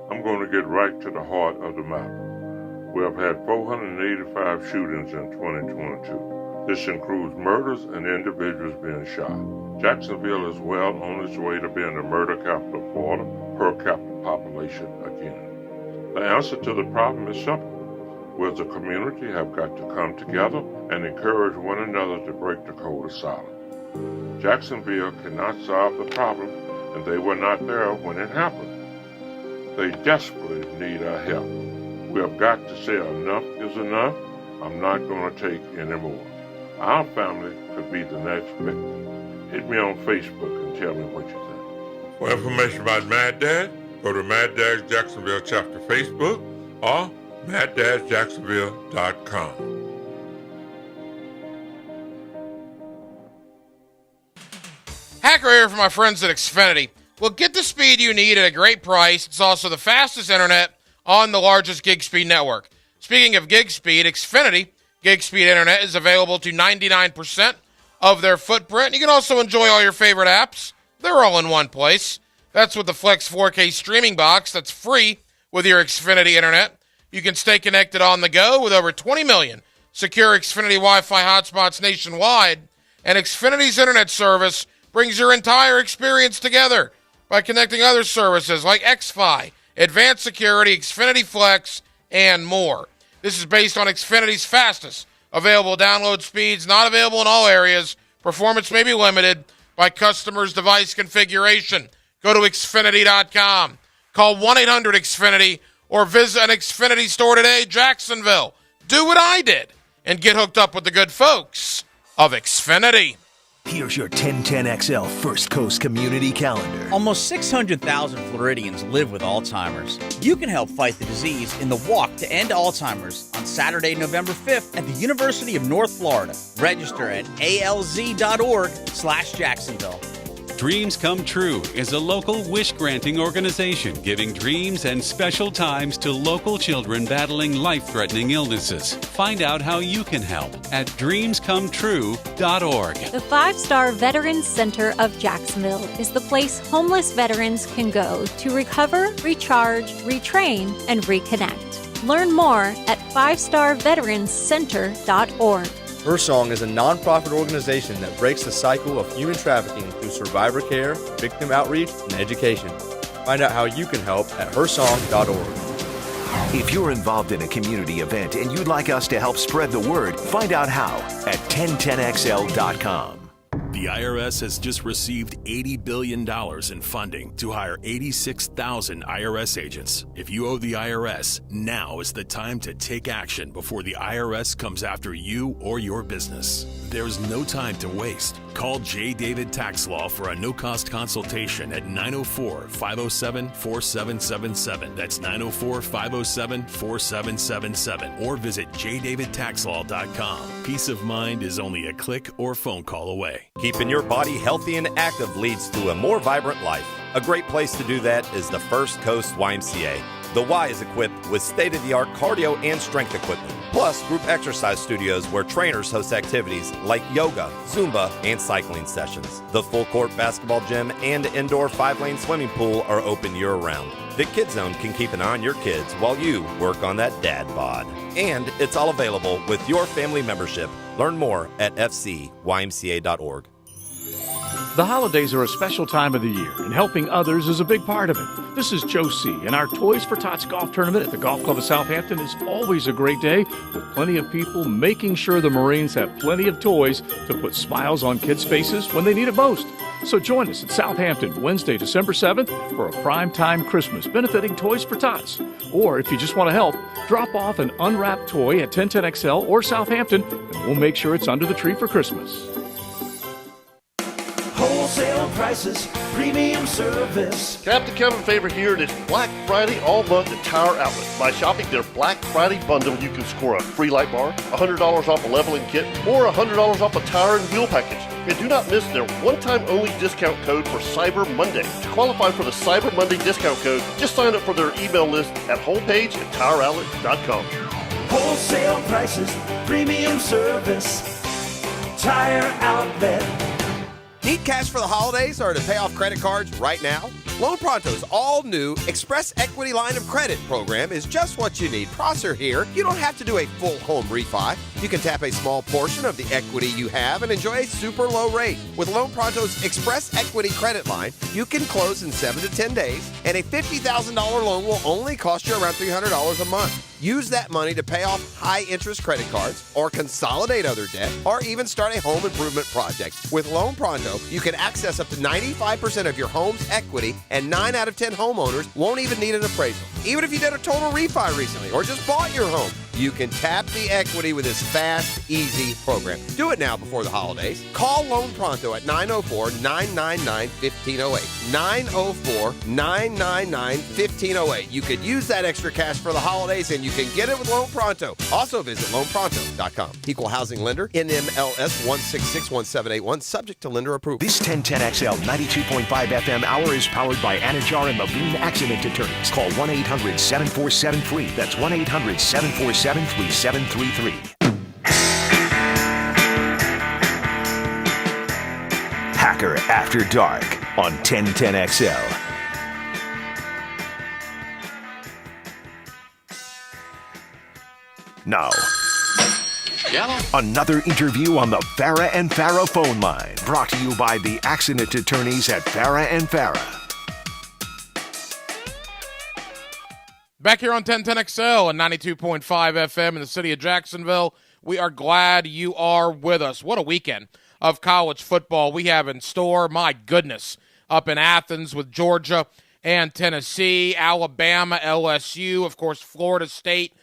[SPEAKER 20] I'm going to get right to the heart of the matter. We have had 485 shootings in 2022. This includes murders and individuals being shot. Jacksonville is well on its way to being the murder capital of Florida per capita population again. The answer to the problem is simple. We as a community have got to come together and encourage one another to break the code of silence. Jacksonville cannot solve the problem, and they were not there when it happened. They desperately need our help. We have got to say enough is enough. I'm not going to take any more. Our family could be the next victim. Hit me on Facebook and tell me what you think.
[SPEAKER 19] For information about Mad Dad, go to Mad Dad's Jacksonville Chapter Facebook or MadDad'sJacksonville.com.
[SPEAKER 1] Hacker here for my friends at Xfinity. Well, get the speed you need at a great price. It's also the fastest internet on the largest gig speed network. Speaking of gig speed, Xfinity Gig Speed Internet is available to 99% of their footprint. You can also enjoy all your favorite apps. They're all in one place. That's with the Flex 4K streaming box that's free with your Xfinity Internet. You can stay connected on the go with over 20 million secure Xfinity Wi-Fi hotspots nationwide. And Xfinity's Internet service brings your entire experience together by connecting other services like XFi, Advanced Security, Xfinity Flex, and more. This is based on Xfinity's fastest available download speeds, not available in all areas. Performance may be limited by customer's device configuration. Go to Xfinity.com. Call 1-800-XFINITY or visit an Xfinity store today, Jacksonville. Do what I did and get hooked up with the good folks of Xfinity.
[SPEAKER 2] Here's your 1010XL First Coast Community Calendar.
[SPEAKER 21] Almost 600,000 Floridians live with Alzheimer's. You can help fight the disease in the Walk to End Alzheimer's on Saturday, November 5th at the University of North Florida. Register at alz.org/Jacksonville.
[SPEAKER 13] Dreams Come True is a local wish-granting organization giving dreams and special times to local children battling life-threatening illnesses. Find out how you can help at dreamscometrue.org.
[SPEAKER 14] The 5-Star Veterans Center of Jacksonville is the place homeless veterans can go to recover, recharge, retrain, and reconnect. Learn more at 5starveteranscenter.org.
[SPEAKER 22] Her Song is a nonprofit organization that breaks the cycle of human trafficking through survivor care, victim outreach, and education. Find out how you can help at hersong.org.
[SPEAKER 2] If you're involved in a community event and you'd like us to help spread the word, find out how at 1010XL.com.
[SPEAKER 23] The IRS has just received $80 billion in funding to hire 86,000 IRS agents. If you owe the IRS, now is the time to take action before the IRS comes after you or your business. There's no time to waste. Call J. David Tax Law for a no-cost consultation at 904-507-4777. That's 904-507-4777. Or visit jdavidtaxlaw.com. Peace of mind is only a click or phone call away.
[SPEAKER 24] Keeping your body healthy and active leads to a more vibrant life. A great place to do that is the First Coast YMCA. The Y is equipped with state-of-the-art cardio and strength equipment, plus group exercise studios where trainers host activities like yoga, Zumba, and cycling sessions. The full-court basketball gym and indoor 5-lane swimming pool are open year-round. The Kids Zone can keep an eye on your kids while you work on that dad bod. And it's all available with your family membership. Learn more at fcymca.org.
[SPEAKER 25] The holidays are a special time of the year, and helping others is a big part of it. This is Joe C., and our Toys for Tots golf tournament at the Golf Club of Southampton is always a great day, with plenty of people making sure the Marines have plenty of toys to put smiles on kids' faces when they need it most. So join us at Southampton Wednesday, December 7th for a primetime Christmas benefiting Toys for Tots. Or if you just want to help, drop off an unwrapped toy at 1010XL or Southampton, and we'll make sure it's under the tree for Christmas.
[SPEAKER 26] Wholesale prices, premium service.
[SPEAKER 27] Captain Kevin Favor here. It is Black Friday all month at Tower Outlet. By shopping their Black Friday bundle, you can score a free light bar, $100 off a leveling kit, or $100 off a tire and wheel package. And do not miss their one-time only discount code for Cyber Monday. To qualify for the Cyber Monday discount code, just sign up for their email list at homepage at TowerOutlet.com.
[SPEAKER 26] Wholesale prices, premium service. Tire Outlet.
[SPEAKER 28] Need cash for the holidays or to pay off credit cards right now? Loan Pronto's all-new Express Equity Line of Credit program is just what you need. Prosser here. You don't have to do a full home refi. You can tap a small portion of the equity you have and enjoy a super low rate. With Loan Pronto's Express Equity Credit Line, you can close in 7 to 10 days, and a $50,000 loan will only cost you around $300 a month. Use that money to pay off high-interest credit cards or consolidate other debt or even start a home improvement project. With Loan Pronto, you can access up to 95% of your home's equity, and 9 out of 10 homeowners won't even need an appraisal. Even if you did a total refi recently or just bought your home, you can tap the equity with this fast, easy program. Do it now before the holidays. Call Loan Pronto at 904-999-1508. 904-999-1508. You could use that extra cash for the holidays, and you can get it with Loan Pronto. Also visit loanpronto.com. Equal housing lender, NMLS 1661781, subject to lender approval.
[SPEAKER 2] This 1010XL 92.5 FM hour is powered by Anajar and Levine Accident Attorneys. Call 1-800-747-FREE. That's 1-800-747-3733. Hacker After Dark on 1010XL. Now, another interview on the Farah and Farah phone line, brought to you by the accident attorneys at Farah and Farah.
[SPEAKER 1] Back here on 1010XL and 92.5 FM in the city of Jacksonville, we are glad you are with us. What a weekend of college football we have in store. My goodness, up in Athens with Georgia and Tennessee, Alabama, LSU, of course, Florida State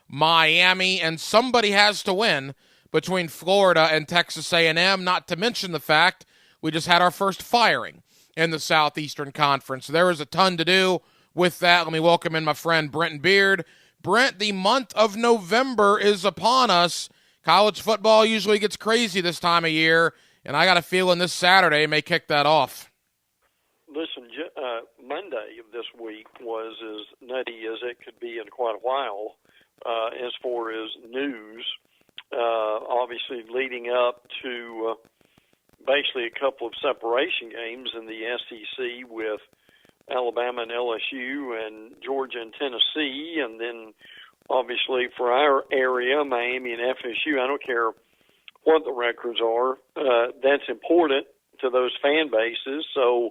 [SPEAKER 1] Miami, and somebody has to win between Florida and Texas A&M, not to mention the fact we just had our first firing in the Southeastern Conference. There is a ton to do with that. Let me welcome in my friend Brenton Beard. Brent, the month of November is upon us. College football usually gets crazy this time of year, and I got a feeling this Saturday may kick that off.
[SPEAKER 3] Listen, Monday of this week was as nutty as it could be in quite a while as far as news. Obviously leading up to basically a couple of separation games in the SEC with Alabama and LSU and Georgia and Tennessee, and then obviously for our area, Miami and FSU. I don't care what the records are. That's important to those fan bases. So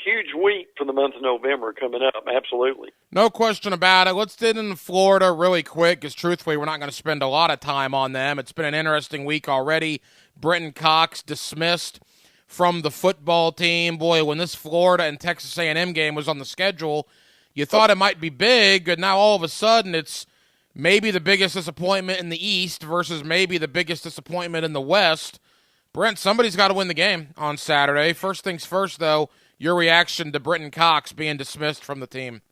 [SPEAKER 3] huge week for the month of November coming up, absolutely.
[SPEAKER 1] No question about it. Let's get into Florida really quick, because truthfully we're not going to spend a lot of time on them. It's been an interesting week already. Brenton Cox dismissed from the football team. Boy, when this Florida and Texas A&M game was on the schedule, you thought it might be big, and now all of a sudden it's maybe the biggest disappointment in the East versus maybe the biggest disappointment in the West. Brent, somebody's got to win the game on Saturday. First things first, though, your reaction to Brenton Cox being dismissed from the team.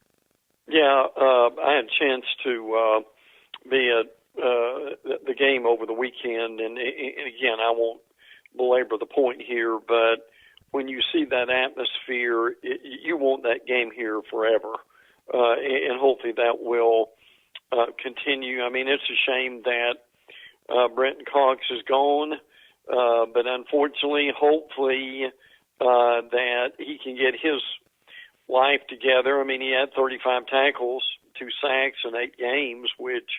[SPEAKER 3] Yeah, I had a chance to be at the game over the weekend, and again, I won't belabor the point here, but when you see that atmosphere, you want that game here forever, and hopefully that will continue. I mean, it's a shame that Brenton Cox is gone, but unfortunately, hopefully that he can get his life together. I mean, he had 35 tackles, 2 sacks in 8 games, which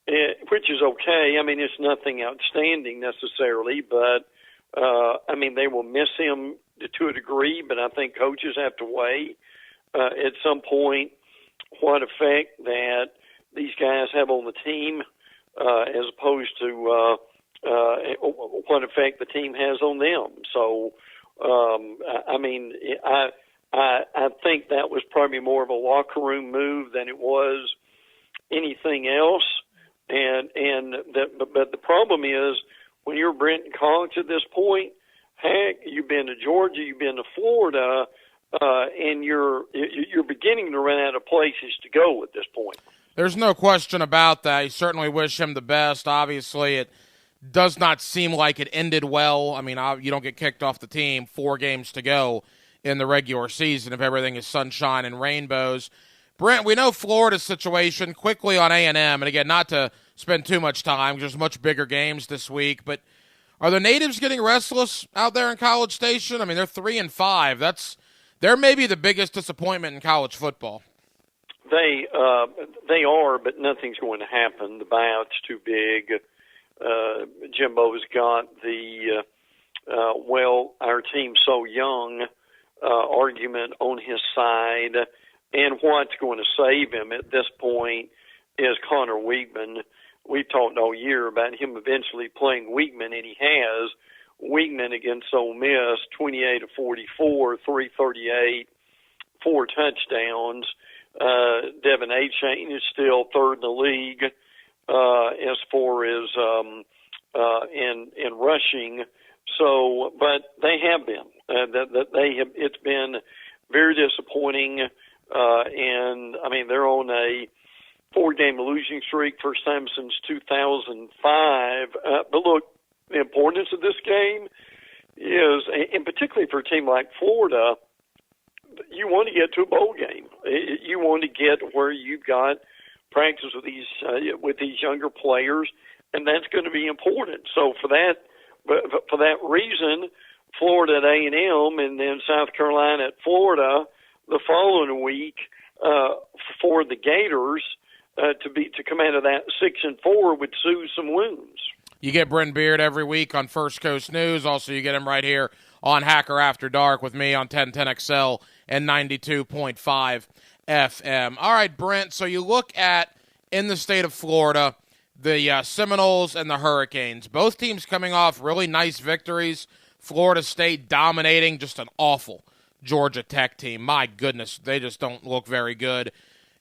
[SPEAKER 3] is okay. I mean, it's nothing outstanding necessarily, but I mean, they will miss him to a degree, but I think coaches have to weigh at some point what effect that these guys have on the team as opposed to what effect the team has on them. So, I mean, I think that was probably more of a locker room move than it was anything else. But the problem is when you're Brenton Cox at this point, heck, you've been to Georgia, you've been to Florida, and you're beginning to run out of places to go at this point.
[SPEAKER 1] There's no question about that. You certainly wish him the best. Obviously, it does not seem like it ended well. I mean, you don't get kicked off the team 4 games to go in the regular season if everything is sunshine and rainbows. Brent, we know Florida's situation quickly on A&M, and again, not to spend too much time because there's much bigger games this week, but are the natives getting restless out there in College Station? I mean, they're 3-5. They're maybe the biggest disappointment in college football.
[SPEAKER 3] They are, but nothing's going to happen. The buyout's too big. Jimbo's got the our team's so young argument on his side, and what's going to save him at this point is Connor Weigman. We've talked all year about him eventually playing Weigman, and he has. Weigman against Ole Miss, 28 of 44, 338, 4 touchdowns. Devin Achane is still 3rd in the league as far as in rushing. So, but they have been. It's been very disappointing. And I mean, they're on a 4-game losing streak, first time since 2005. But look, the importance of this game is, and particularly for a team like Florida, you want to get to a bowl game. You want to get where you've got practice with these younger players, and that's going to be important. So for that reason, Florida at A&M, and then South Carolina at Florida the following week for the Gators to come out of that 6-4 would soothe some wounds.
[SPEAKER 1] You get Brenton Beard every week on First Coast News. Also, you get him right here on Hacker After Dark with me on 1010XL and 92.5 FM. All right, Brent, so you look at, in the state of Florida, the Seminoles and the Hurricanes. Both teams coming off really nice victories. Florida State dominating just an awful Georgia Tech team. My goodness, they just don't look very good.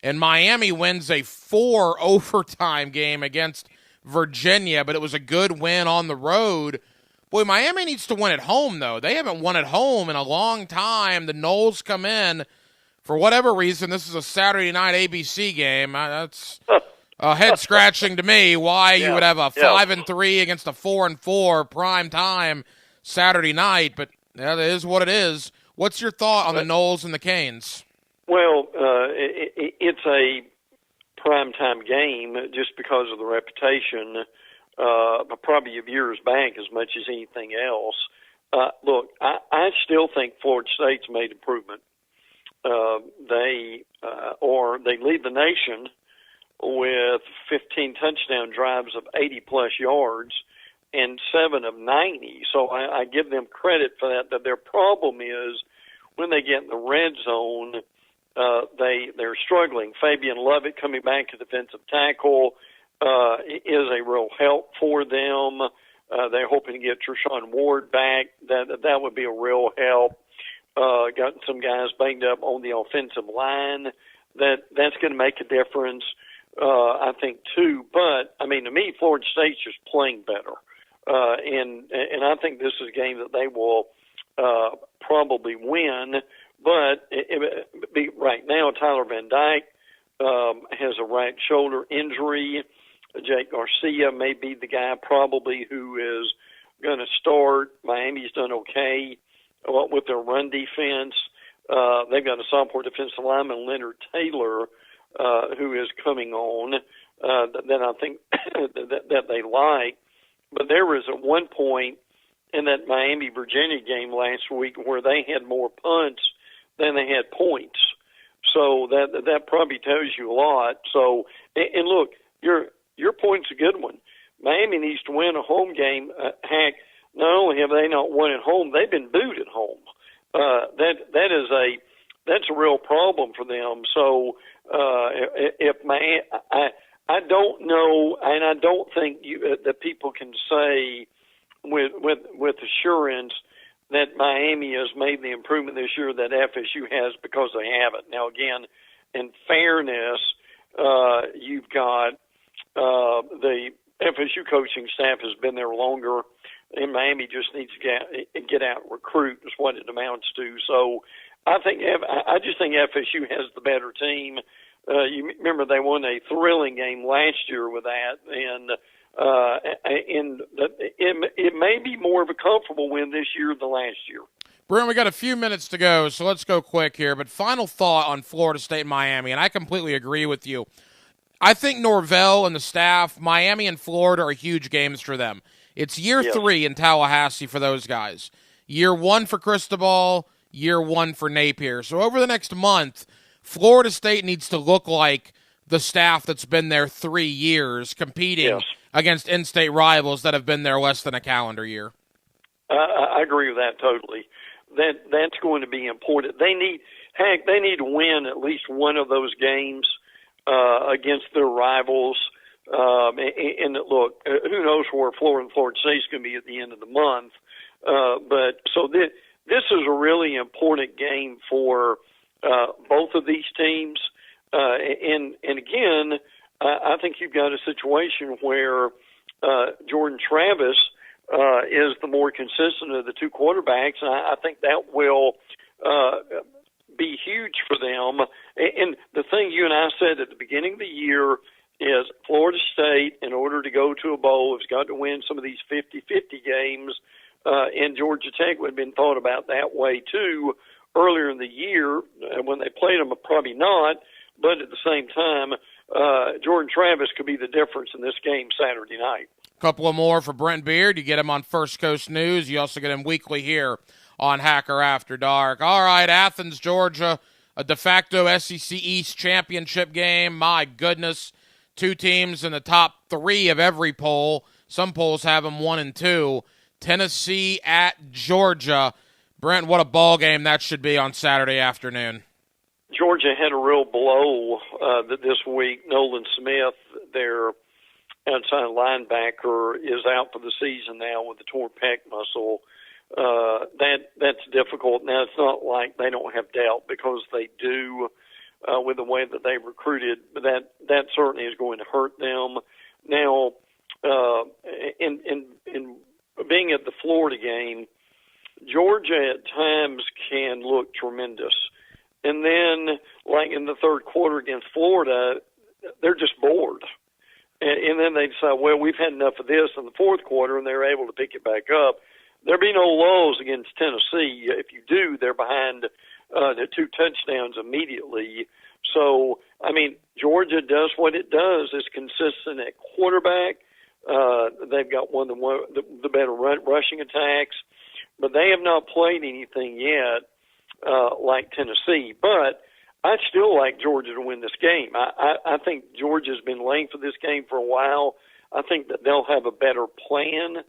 [SPEAKER 1] and Miami wins a 4 overtime game against Virginia, but it was a good win on the road. Boy, Miami needs to win at home, though. They haven't won at home in a long time. The Noles come in. For whatever reason, this is a Saturday night ABC game. That's head-scratching to me why you would have a 5-3 against a 4-4 prime time Saturday night, but that is what it is. What's your thought on the Noles and the Canes?
[SPEAKER 3] Well, it's a primetime game just because of the reputation, probably of years back as much as anything else. Look, I still think Florida State's made improvement. They lead the nation with 15 touchdown drives of 80-plus yards and 7 of 90. So I give them credit for that. But their problem is when they get in the red zone, they're struggling. Fabian Lovett coming back to defensive tackle is a real help for them. They're hoping to get Treshaun Ward back. That would be a real help. Got some guys banged up on the offensive line. That's going to make a difference, I think, too. But, I mean, to me, Florida State's just playing better. And I think this is a game that they will probably win. But right now, Tyler Van Dyke has a right shoulder injury. Jake Garcia may be the guy probably who is going to start. Miami's done okay with their run defense. They've got a sophomore defensive lineman, Leonard Taylor, who is coming on that I think that they like. But there was at one point in that Miami-Virginia game last week where they had more punts than they had points. So that probably tells you a lot. So, and look, your point's a good one. Miami needs to win a home game. Heck, not only have they not won at home, they've been booed at home. That's a real problem for them. So I don't know, and I don't think that people can say with assurance that Miami has made the improvement this year that FSU has because they haven't. Now, again, in fairness, you've got the FSU coaching staff has been there longer, and Miami just needs to get out and recruit is what it amounts to. So I just think FSU has the better team. You remember they won a thrilling game last year with that, and it may be more of a comfortable win this year than last year.
[SPEAKER 1] Brent, we got a few minutes to go, so let's go quick here. But final thought on Florida State and Miami, and I completely agree with you. I think Norvell and the staff, Miami and Florida are huge games for them. It's year 3 in Tallahassee for those guys. Year 1 for Cristobal, year 1 for Napier. So over the next month, Florida State needs to look like the staff that's been there 3 years competing against in-state rivals that have been there less than a calendar year.
[SPEAKER 3] I agree with that totally. That's going to be important. They need to win at least one of those games against their rivals. And look, who knows where Florida and Florida State is going to be at the end of the month. But so this is a really important game for both of these teams. And again, I think you've got a situation where Jordan Travis is the more consistent of the two quarterbacks. And I think that will be huge for them. And the thing you and I said at the beginning of the year is Florida State, in order to go to a bowl, has got to win some of these 50-50 games. And Georgia Tech would have been thought about that way, too, earlier in the year. When they played them, probably not. But at the same time, Jordan Travis could be the difference in this game Saturday night.
[SPEAKER 1] A couple of more for Brent Beard. You get him on First Coast News. You also get him weekly here on Hacker After Dark. All right, Athens, Georgia, a de facto SEC East championship game. My goodness, 2 teams in the top 3 of every poll. Some polls have them 1 and 2. Tennessee at Georgia. Brent, what a ball game that should be on Saturday afternoon.
[SPEAKER 3] Georgia had a real blow this week. Nolan Smith, their outside linebacker, is out for the season now with the torn pec muscle. That's difficult. Now, it's not like they don't have doubt because they do. with the way that they recruited, but that certainly is going to hurt them. Now, in being at the Florida game, Georgia at times can look tremendous. And then, like in the third quarter against Florida, they're just bored. And then they decide, well, we've had enough of this in the fourth quarter, and they're able to pick it back up. There'll be no lulls against Tennessee. If you do, they're behind the 2 touchdowns immediately. So, I mean, Georgia does what it does. It's consistent at quarterback. They've got one of the better rushing attacks. But they have not played anything yet like Tennessee. But I still like Georgia to win this game. I think Georgia's been laying for this game for a while. I think that they'll have a better plan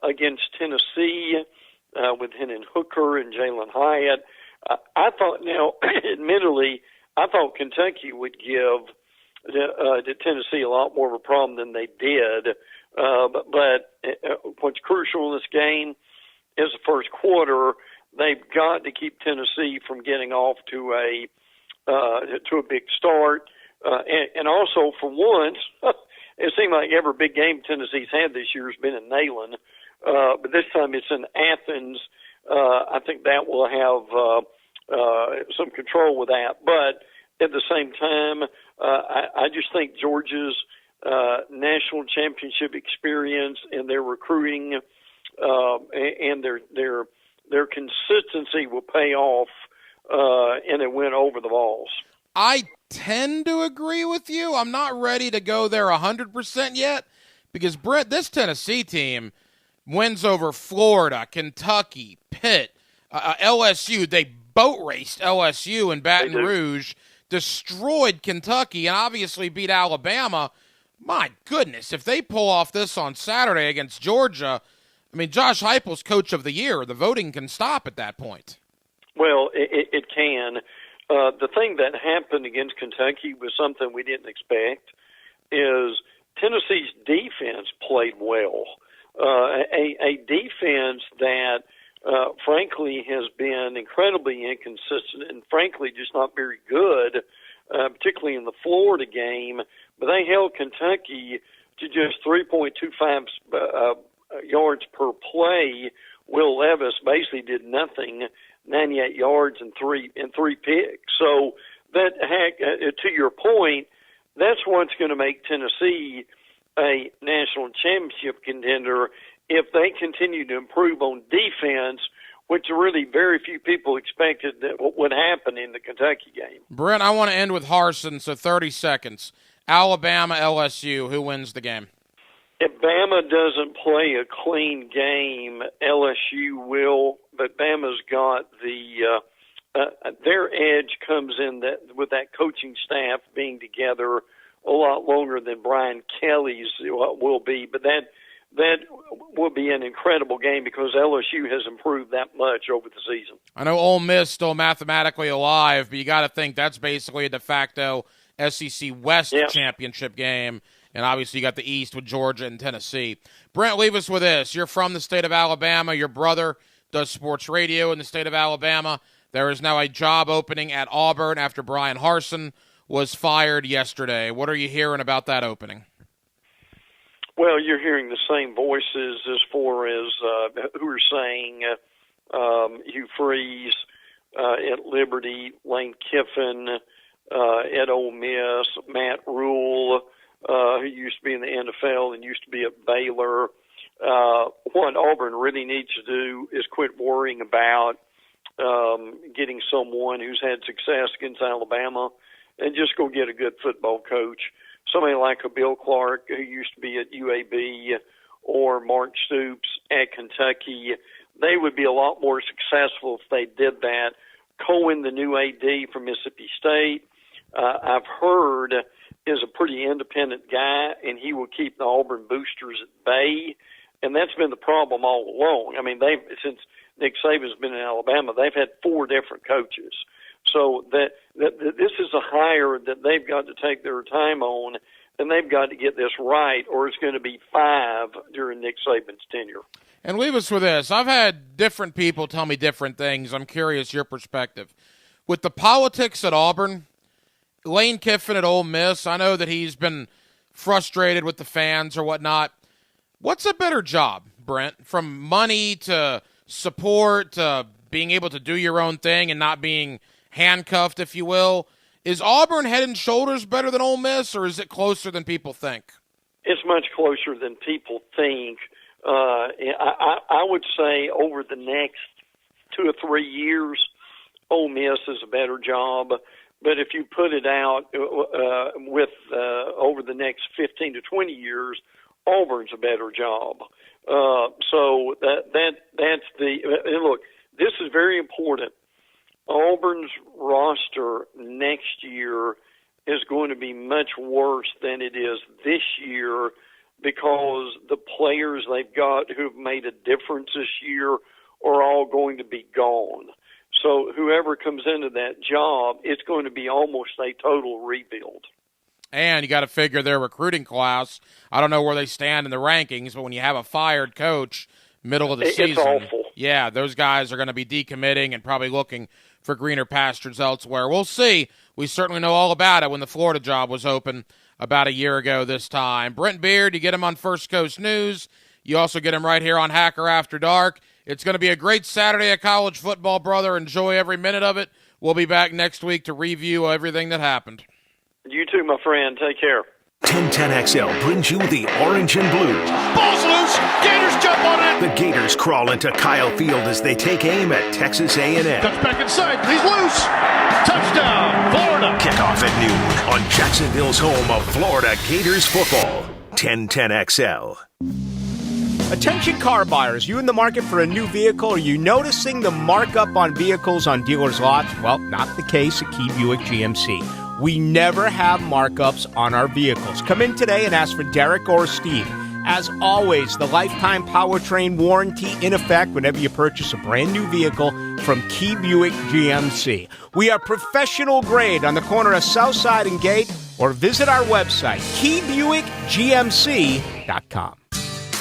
[SPEAKER 3] against Tennessee with Hendon Hooker and Jalen Hyatt. I thought, now, admittedly, I thought Kentucky would give to Tennessee a lot more of a problem than they did. But what's crucial in this game is the first quarter. They've got to keep Tennessee from getting off to a big start. And also, for once, it seemed like every big game Tennessee's had this year has been in Neyland. But this time it's in Athens. I think that will have some control with that. But at the same time, I just think Georgia's national championship experience and their recruiting and their consistency will pay off, and it went over the Vols.
[SPEAKER 1] I tend to agree with you. I'm not ready to go there 100% yet because, Brent, this Tennessee team wins over Florida, Kentucky, Pitt, LSU. They boat raced LSU in Baton Rouge, destroyed Kentucky, and obviously beat Alabama. My goodness, if they pull off this on Saturday against Georgia, I mean, Josh Heupel's Coach of the Year. The voting can stop at that point.
[SPEAKER 3] Well, it can. The thing that happened against Kentucky was something we didn't expect, is Tennessee's defense played well. A defense that, frankly, has been incredibly inconsistent and, frankly, just not very good, particularly in the Florida game. But they held Kentucky to just 3.25 yards per play. Will Levis basically did nothing, 98 yards and three picks. So that, to your point, that's what's going to make Tennessee a national championship contender if they continue to improve on defense, which really very few people expected that would happen in the Kentucky game.
[SPEAKER 1] Brent, I want to end with Harsin, so 30 seconds. Alabama, LSU, who wins the game?
[SPEAKER 3] If Bama doesn't play a clean game, LSU will, but Bama's got their edge comes in that with that coaching staff being together a lot longer than Brian Kelly's will be. But that will be an incredible game because LSU has improved that much over the season.
[SPEAKER 1] I know Ole Miss still mathematically alive, but you got to think that's basically a de facto SEC West championship game. And obviously you got the East with Georgia and Tennessee. Brent, leave us with this. You're from the state of Alabama. Your brother does sports radio in the state of Alabama. There is now a job opening at Auburn after Brian Harsin was fired yesterday. What are you hearing about that opening?
[SPEAKER 3] Well, you're hearing the same voices as far as who are saying Hugh Freeze at Liberty, Lane Kiffin at Ole Miss, Matt Rule, who used to be in the NFL and used to be at Baylor. What Auburn really needs to do is quit worrying about getting someone who's had success against Alabama and just go get a good football coach. Somebody like a Bill Clark, who used to be at UAB, or Mark Stoops at Kentucky. They would be a lot more successful if they did that. Cohen, the new AD from Mississippi State, I've heard is a pretty independent guy, and he will keep the Auburn boosters at bay. And that's been the problem all along. I mean, since Nick Saban's been in Alabama, they've had 4 different coaches. So that this is a hire that they've got to take their time on, and they've got to get this right, or it's going to be 5 during Nick Saban's tenure.
[SPEAKER 1] And leave us with this. I've had different people tell me different things. I'm curious your perspective. with the politics at Auburn, Lane Kiffin at Ole Miss, I know that he's been frustrated with the fans or whatnot. What's a better job, Brent? From money to support to being able to do your own thing and not being handcuffed, if you will. Is Auburn head and shoulders better than Ole Miss, or is it closer than people think?
[SPEAKER 3] It's much closer than people think. I would say over the next 2 or 3 years, Ole Miss is a better job. But if you put it out with over the next 15 to 20 years, Auburn's a better job. So that's the look. This is very important. Auburn's roster next year is going to be much worse than it is this year because the players they've got who've made a difference this year are all going to be gone. So whoever comes into that job, it's going to be almost a total rebuild.
[SPEAKER 1] And you got to figure their recruiting class. I don't know where they stand in the rankings, but when you have a fired coach middle of the season,
[SPEAKER 3] it's awful.
[SPEAKER 1] Yeah, those guys are going to be decommitting and probably looking for greener pastures elsewhere. We'll see. We certainly know all about it when the Florida job was open about a year ago this time. Brent Beard, you get him on First Coast News. You also get him right here on Hacker After Dark. It's going to be a great Saturday of college football, brother. Enjoy every minute of it. We'll be back next week to review everything that happened.
[SPEAKER 3] You too, my friend. Take care.
[SPEAKER 2] 1010XL brings you the orange and blue.
[SPEAKER 26] Ball's loose. Gators jump on it.
[SPEAKER 2] The Gators crawl into Kyle Field as they take aim at Texas A&M.
[SPEAKER 26] Cuts back inside. He's loose. Touchdown, Florida.
[SPEAKER 2] Kickoff at noon on Jacksonville's home of Florida Gators football. 1010XL.
[SPEAKER 4] Attention car buyers, you in the market for a new vehicle? Are you noticing the markup on vehicles on dealers' lots? Well, not the case at Key Buick GMC. We never have markups on our vehicles. Come in today and ask for Derek or Steve. As always, the lifetime powertrain warranty in effect whenever you purchase a brand new vehicle from Key Buick GMC. We are professional grade on the corner of Southside and Gate, or visit our website, keybuickgmc.com.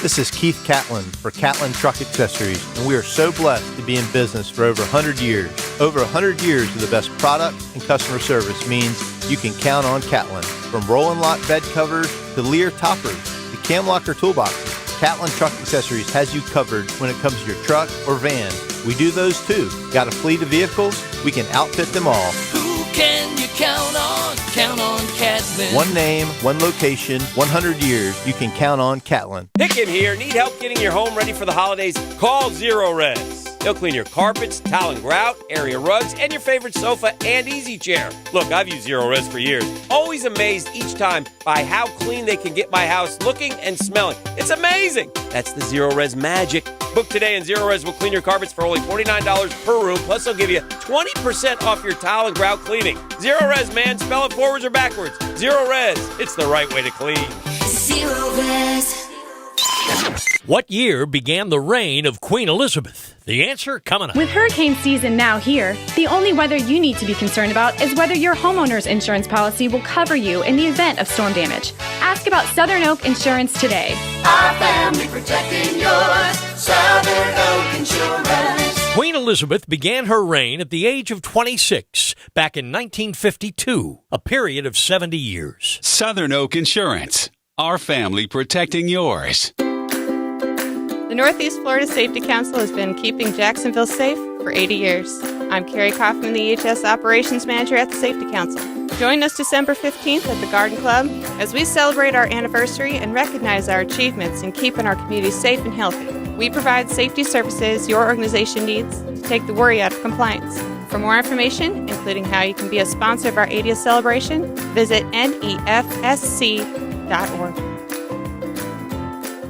[SPEAKER 5] This is Keith Catlin for Catlin Truck Accessories, and we are so blessed to be in business for over 100 years. Over 100 years of the best product and customer service means you can count on Catlin. From Roll and Lock bed covers to Lear toppers to cam locker toolboxes, Catlin Truck Accessories has you covered when it comes to your truck or van. We do those too. Got a fleet of vehicles? We can outfit them all.
[SPEAKER 26] Who can you count on? Count on Catlin.
[SPEAKER 5] One name, one location, 100 years. You can count on Catlin.
[SPEAKER 6] Hicken here. Need help getting your home ready for the holidays? Call Zero Res. They'll clean your carpets, towel and grout, area rugs, and your favorite sofa and easy chair. Look, I've used Zero Res for years. Always amazed each time by how clean they can get my house looking and smelling. It's amazing. That's the Zero Res magic. Book today and Zero Res will clean your carpets for only $49 per room. Plus, they'll give you 20% off your towel and grout cleaning. Zero Res, man. Spell it forwards or backwards. Zero Res. It's the right way to clean.
[SPEAKER 26] Zero Res.
[SPEAKER 7] What year began the reign of Queen Elizabeth? The answer coming up.
[SPEAKER 8] With hurricane season now here, the only weather you need to be concerned about is whether your homeowner's insurance policy will cover you in the event of storm damage. Ask about Southern Oak Insurance today.
[SPEAKER 26] Our family protecting yours. Southern Oak Insurance.
[SPEAKER 7] Queen Elizabeth began her reign at the age of 26 back in 1952, a period of 70 years.
[SPEAKER 13] Southern Oak Insurance. Our family protecting yours.
[SPEAKER 9] The Northeast Florida Safety Council has been keeping Jacksonville safe for 80 years. I'm Carrie Kaufman, the EHS Operations Manager at the Safety Council. Join us December 15th at the Garden Club as we celebrate our anniversary and recognize our achievements in keeping our community safe and healthy. We provide safety services your organization needs to take the worry out of compliance. For more information, including how you can be a sponsor of our 80th celebration, visit nefsc.org.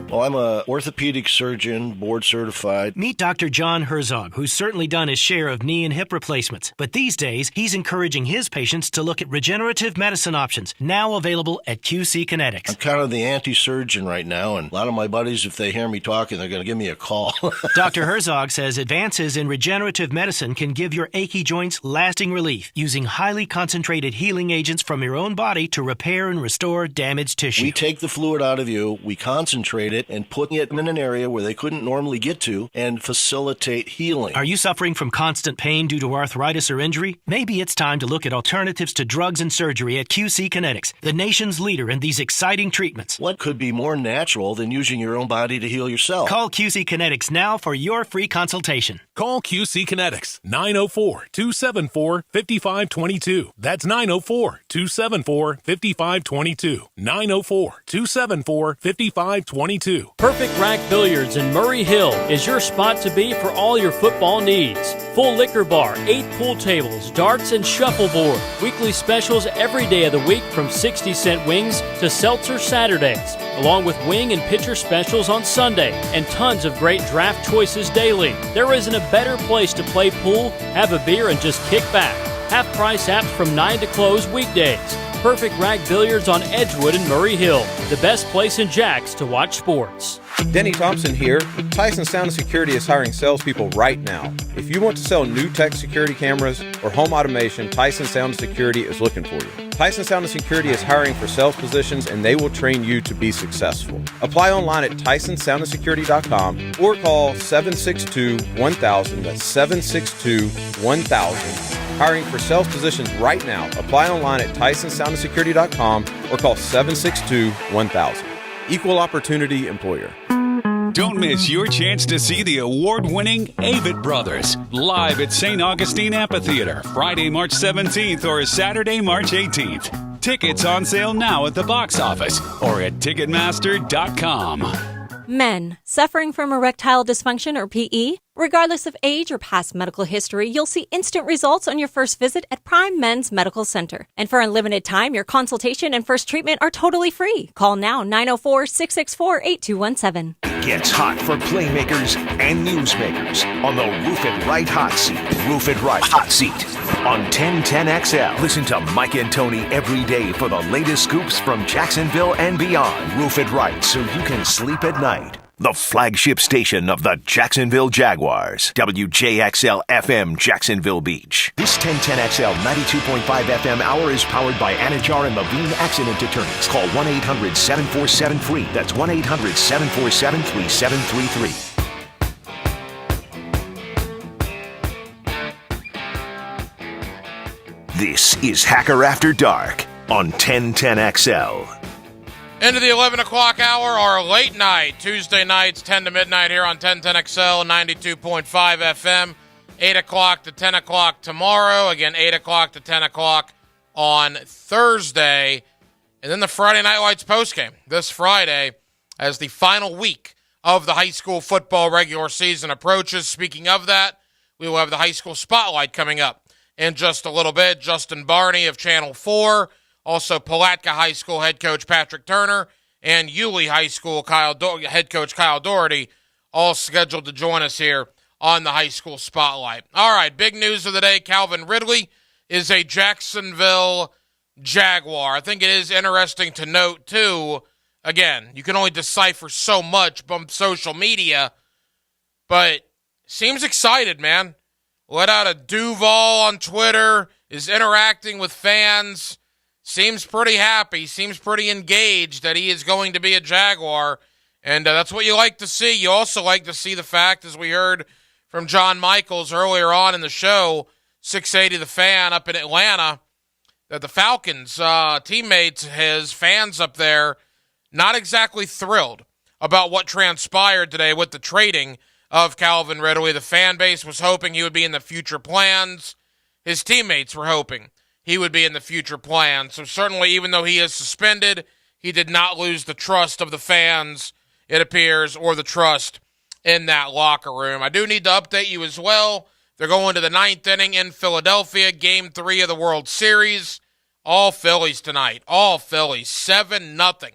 [SPEAKER 10] Well, I'm a orthopedic surgeon, board certified.
[SPEAKER 12] Meet Dr. John Herzog, who's certainly done his share of knee and hip replacements. But these days, he's encouraging his patients to look at regenerative medicine options, now available at QC Kinetics.
[SPEAKER 10] I'm kind of the anti-surgeon right now, and a lot of my buddies, if they hear me talking, they're going to give me a call.
[SPEAKER 12] Dr. Herzog says advances in regenerative medicine can give your achy joints lasting relief, using highly concentrated healing agents from your own body to repair and restore damaged tissue.
[SPEAKER 10] We take the fluid out of you, we concentrate it, it and put it in an area where they couldn't normally get to and facilitate healing.
[SPEAKER 12] Are you suffering from constant pain due to arthritis or injury? Maybe it's time to look at alternatives to drugs and surgery at QC Kinetics, the nation's leader in these exciting treatments.
[SPEAKER 10] What could be more natural than using your own body to heal yourself?
[SPEAKER 12] Call QC Kinetics now for your free consultation.
[SPEAKER 23] Call QC Kinetics, 904-274-5522. That's 904-274-5522. 904-274-5522.
[SPEAKER 7] Perfect Rack Billiards in Murray Hill is your spot to be for all your football needs. Full liquor bar, 8 pool tables, darts, and shuffleboard. Weekly specials every day of the week from 60-cent wings to seltzer Saturdays, along with wing and pitcher specials on Sunday, and tons of great draft choices daily. There isn't a better place to play pool, have a beer, and just kick back. Half-price apps from 9 to close weekdays. Perfect Rack Billiards on Edgewood and Murray Hill, the best place in Jax to watch sports.
[SPEAKER 11] Denny Thompson here. Tyson Sound and Security is hiring salespeople right now. If you want to sell new tech security cameras or home automation, Tyson Sound and Security is looking for you. Tyson Sound and Security is hiring for sales positions, and they will train you to be successful. Apply online at TysonSoundandSecurity.com or call 762-1000. That's 762-1000. Hiring for sales positions right now. Apply online at TysonSoundandSecurity.com or call 762-1000. Equal opportunity employer.
[SPEAKER 13] Don't miss your chance to see the award-winning Avett Brothers live at St. Augustine Amphitheater, Friday, March 17th or Saturday, March 18th. Tickets on sale now at the box office or at Ticketmaster.com.
[SPEAKER 14] Men suffering from erectile dysfunction or PE? Regardless of age or past medical history, you'll see instant results on your first visit at Prime Men's Medical Center. And for unlimited time, your consultation and first treatment are totally free. Call now 904-664-8217.
[SPEAKER 2] Gets hot for playmakers and newsmakers on the Roof It Right Hot Seat. Roof It Right Hot Seat on 1010XL. Listen to Mike and Tony every day for the latest scoops from Jacksonville and beyond. Roof It Right so you can sleep at night. The flagship station of the Jacksonville Jaguars. WJXL FM Jacksonville Beach. This 1010XL 92.5 FM hour is powered by Anajar and Levine Accident Attorneys. Call 1-800-747-FREE. That's 1-800-747-3733. This is Hacker After Dark on 1010XL.
[SPEAKER 1] Into the 11 o'clock hour, our late night, Tuesday nights, 10 to midnight here on 1010XL, 92.5 FM, 8 o'clock to 10 o'clock tomorrow, again, 8 o'clock to 10 o'clock on Thursday, and then the Friday Night Lights postgame this Friday as the final week of the high school football regular season approaches. Speaking of that, we will have the high school spotlight coming up in just a little bit. Justin Barney of Channel 4, also, Palatka High School head coach Patrick Turner and Yulee High School head coach Kyle Doherty all scheduled to join us here on the high school spotlight. All right, big news of the day. Calvin Ridley is a Jacksonville Jaguar. I think it is interesting to note, too, again, you can only decipher so much from social media, but seems excited, man. Let out a Duval on Twitter, is interacting with fans. Seems pretty happy, seems pretty engaged that he is going to be a Jaguar, and that's what you like to see. You also like to see the fact, as we heard from John Michaels earlier on in the show, 680 The Fan up in Atlanta, that the Falcons teammates, his fans up there, not exactly thrilled about what transpired today with the trading of Calvin Ridley. The fan base was hoping he would be in the future plans. His teammates were hoping he would be in the future plan. So certainly, even though he is suspended, he did not lose the trust of the fans, it appears, or the trust in that locker room. I do need to update you as well. They're going to the 9th inning in Philadelphia, Game 3 of the World Series. All Phillies tonight. All Phillies. 7-0.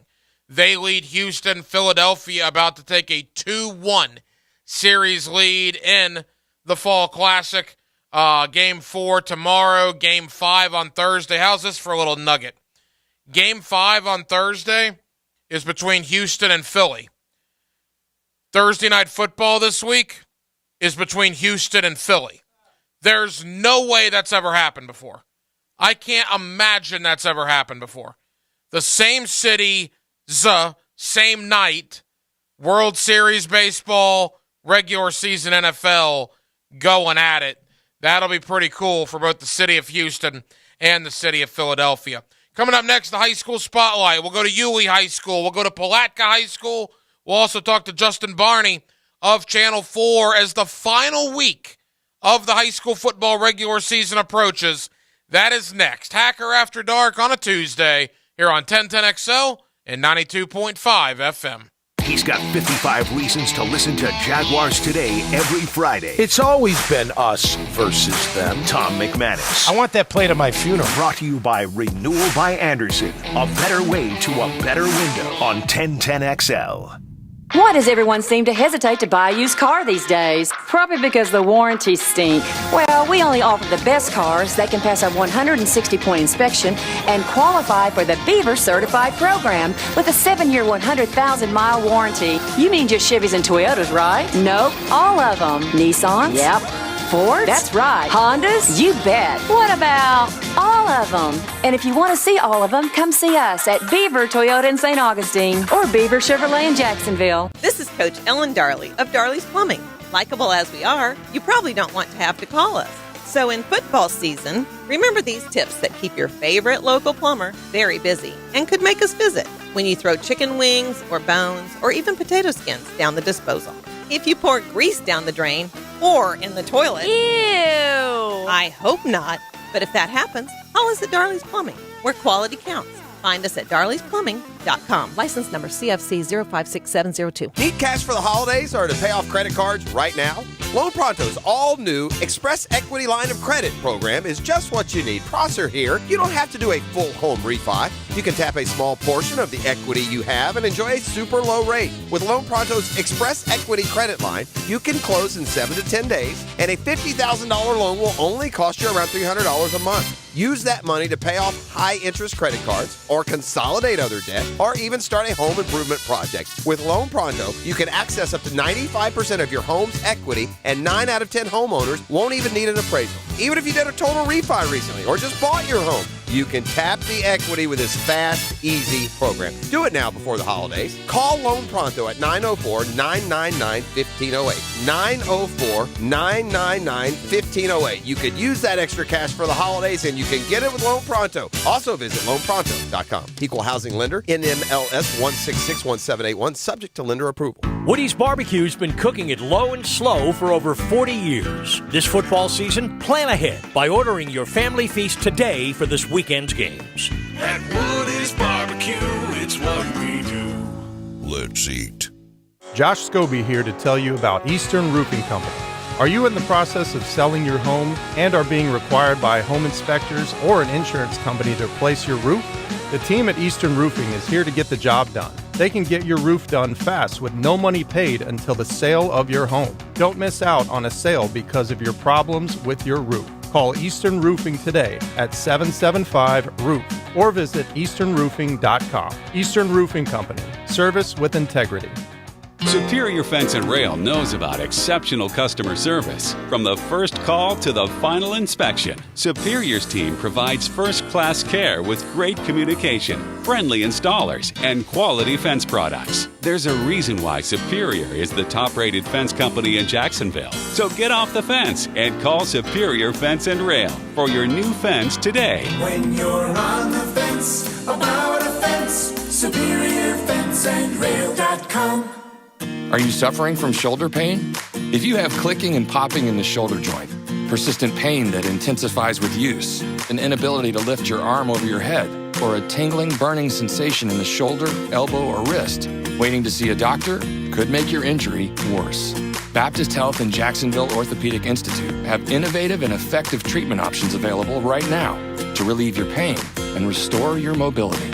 [SPEAKER 1] They lead Houston. Philadelphia about to take a 2-1 series lead in the Fall Classic. Game 4 tomorrow, Game 5 on Thursday. How's this for a little nugget? Game 5 on Thursday is between Houston and Philly. Thursday Night Football this week is between Houston and Philly. There's no way that's ever happened before. I can't imagine that's ever happened before. The same city, same night, World Series baseball, regular season NFL going at it. That'll be pretty cool for both the city of Houston and the city of Philadelphia. Coming up next, the high school spotlight. We'll go to Yulee High School. We'll go to Palatka High School. We'll also talk to Justin Barney of Channel 4 as the final week of the high school football regular season approaches. That is next. Hacker After Dark on a Tuesday here on 1010XL and 92.5 FM.
[SPEAKER 2] He's got 55 reasons to listen to Jaguars Today every Friday.
[SPEAKER 15] It's always been us versus them.
[SPEAKER 2] Tom McManus.
[SPEAKER 15] I want that played at my funeral.
[SPEAKER 2] Brought to you by Renewal by Anderson. A better way to a better window on 1010XL.
[SPEAKER 16] Why does everyone seem to hesitate to buy a used car these days? Probably because the warranties stink. Well, we only offer the best cars that can pass a 160-point inspection and qualify for the Beaver Certified program with a 7-year, 100,000-mile warranty. You mean just Chevys and Toyotas, right? Nope, all of them. Nissans? Yep. Fords? That's right. Hondas? You bet. What about all of them? And if you want to see all of them, come see us at Beaver Toyota in St. Augustine or Beaver Chevrolet in Jacksonville.
[SPEAKER 17] This is Coach Ellen Darley of Darley's Plumbing. Likeable as we are, you probably don't want to have to call us. So in football season, remember these tips that keep your favorite local plumber very busy and could make us visit when you throw chicken wings or bones or even potato skins down the disposal. If you pour grease down the drain or in the toilet.
[SPEAKER 16] Ew!
[SPEAKER 17] I hope not. But if that happens, call us at Darley's Plumbing, where quality counts. Find us at darleysplumbing.com. License number CFC 056702.
[SPEAKER 28] Need cash for the holidays or to pay off credit cards right now? Loan Pronto's all-new Express Equity Line of Credit program is just what you need. Prosser here. You don't have to do a full home refi. You can tap a small portion of the equity you have and enjoy a super low rate. With Loan Pronto's Express Equity Credit Line, you can close in 7 to 10 days, and a $50,000 loan will only cost you around $300 a month. Use that money to pay off high-interest credit cards or consolidate other debt or even start a home improvement project. With Loan Pronto, you can access up to 95% of your home's equity, and 9 out of 10 homeowners won't even need an appraisal. Even if you did a total refi recently or just bought your home, you can tap the equity with this fast, easy program. Do it now before the holidays. Call Loan Pronto at 904-999-1508. 904-999-1508. You could use that extra cash for the holidays, and you can get it with Loan Pronto. Also visit loanpronto.com. Equal housing lender, NMLS 1661781, subject to lender approval.
[SPEAKER 18] Woody's Barbecue's been cooking it low and slow for over 40 years. This football season, plan ahead by ordering your family feast today for this weekend's games.
[SPEAKER 19] At Woody's Barbecue, it's what we do. Let's eat.
[SPEAKER 20] Josh Scobie here to tell you about Eastern Roofing Company. Are you in the process of selling your home and are being required by home inspectors or an insurance company to replace your roof? The team at Eastern Roofing is here to get the job done. They can get your roof done fast with no money paid until the sale of your home. Don't miss out on a sale because of your problems with your roof. Call Eastern Roofing today at 775-ROOF or visit easternroofing.com. Eastern Roofing Company. Service with integrity.
[SPEAKER 13] Superior Fence and Rail knows about exceptional customer service. From the first call to the final inspection, Superior's team provides first-class care with great communication, friendly installers, and quality fence products. There's a reason why Superior is the top-rated fence company in Jacksonville. So get off the fence and call Superior Fence and Rail for your new fence today.
[SPEAKER 19] When you're on the fence, about a fence, SuperiorFenceandRail.com.
[SPEAKER 21] Are you suffering from shoulder pain? If you have clicking and popping in the shoulder joint, persistent pain that intensifies with use, an inability to lift your arm over your head, or a tingling, burning sensation in the shoulder, elbow, or wrist, waiting to see a doctor could make your injury worse. Baptist Health and Jacksonville Orthopedic Institute have innovative and effective treatment options available right now to relieve your pain and restore your mobility.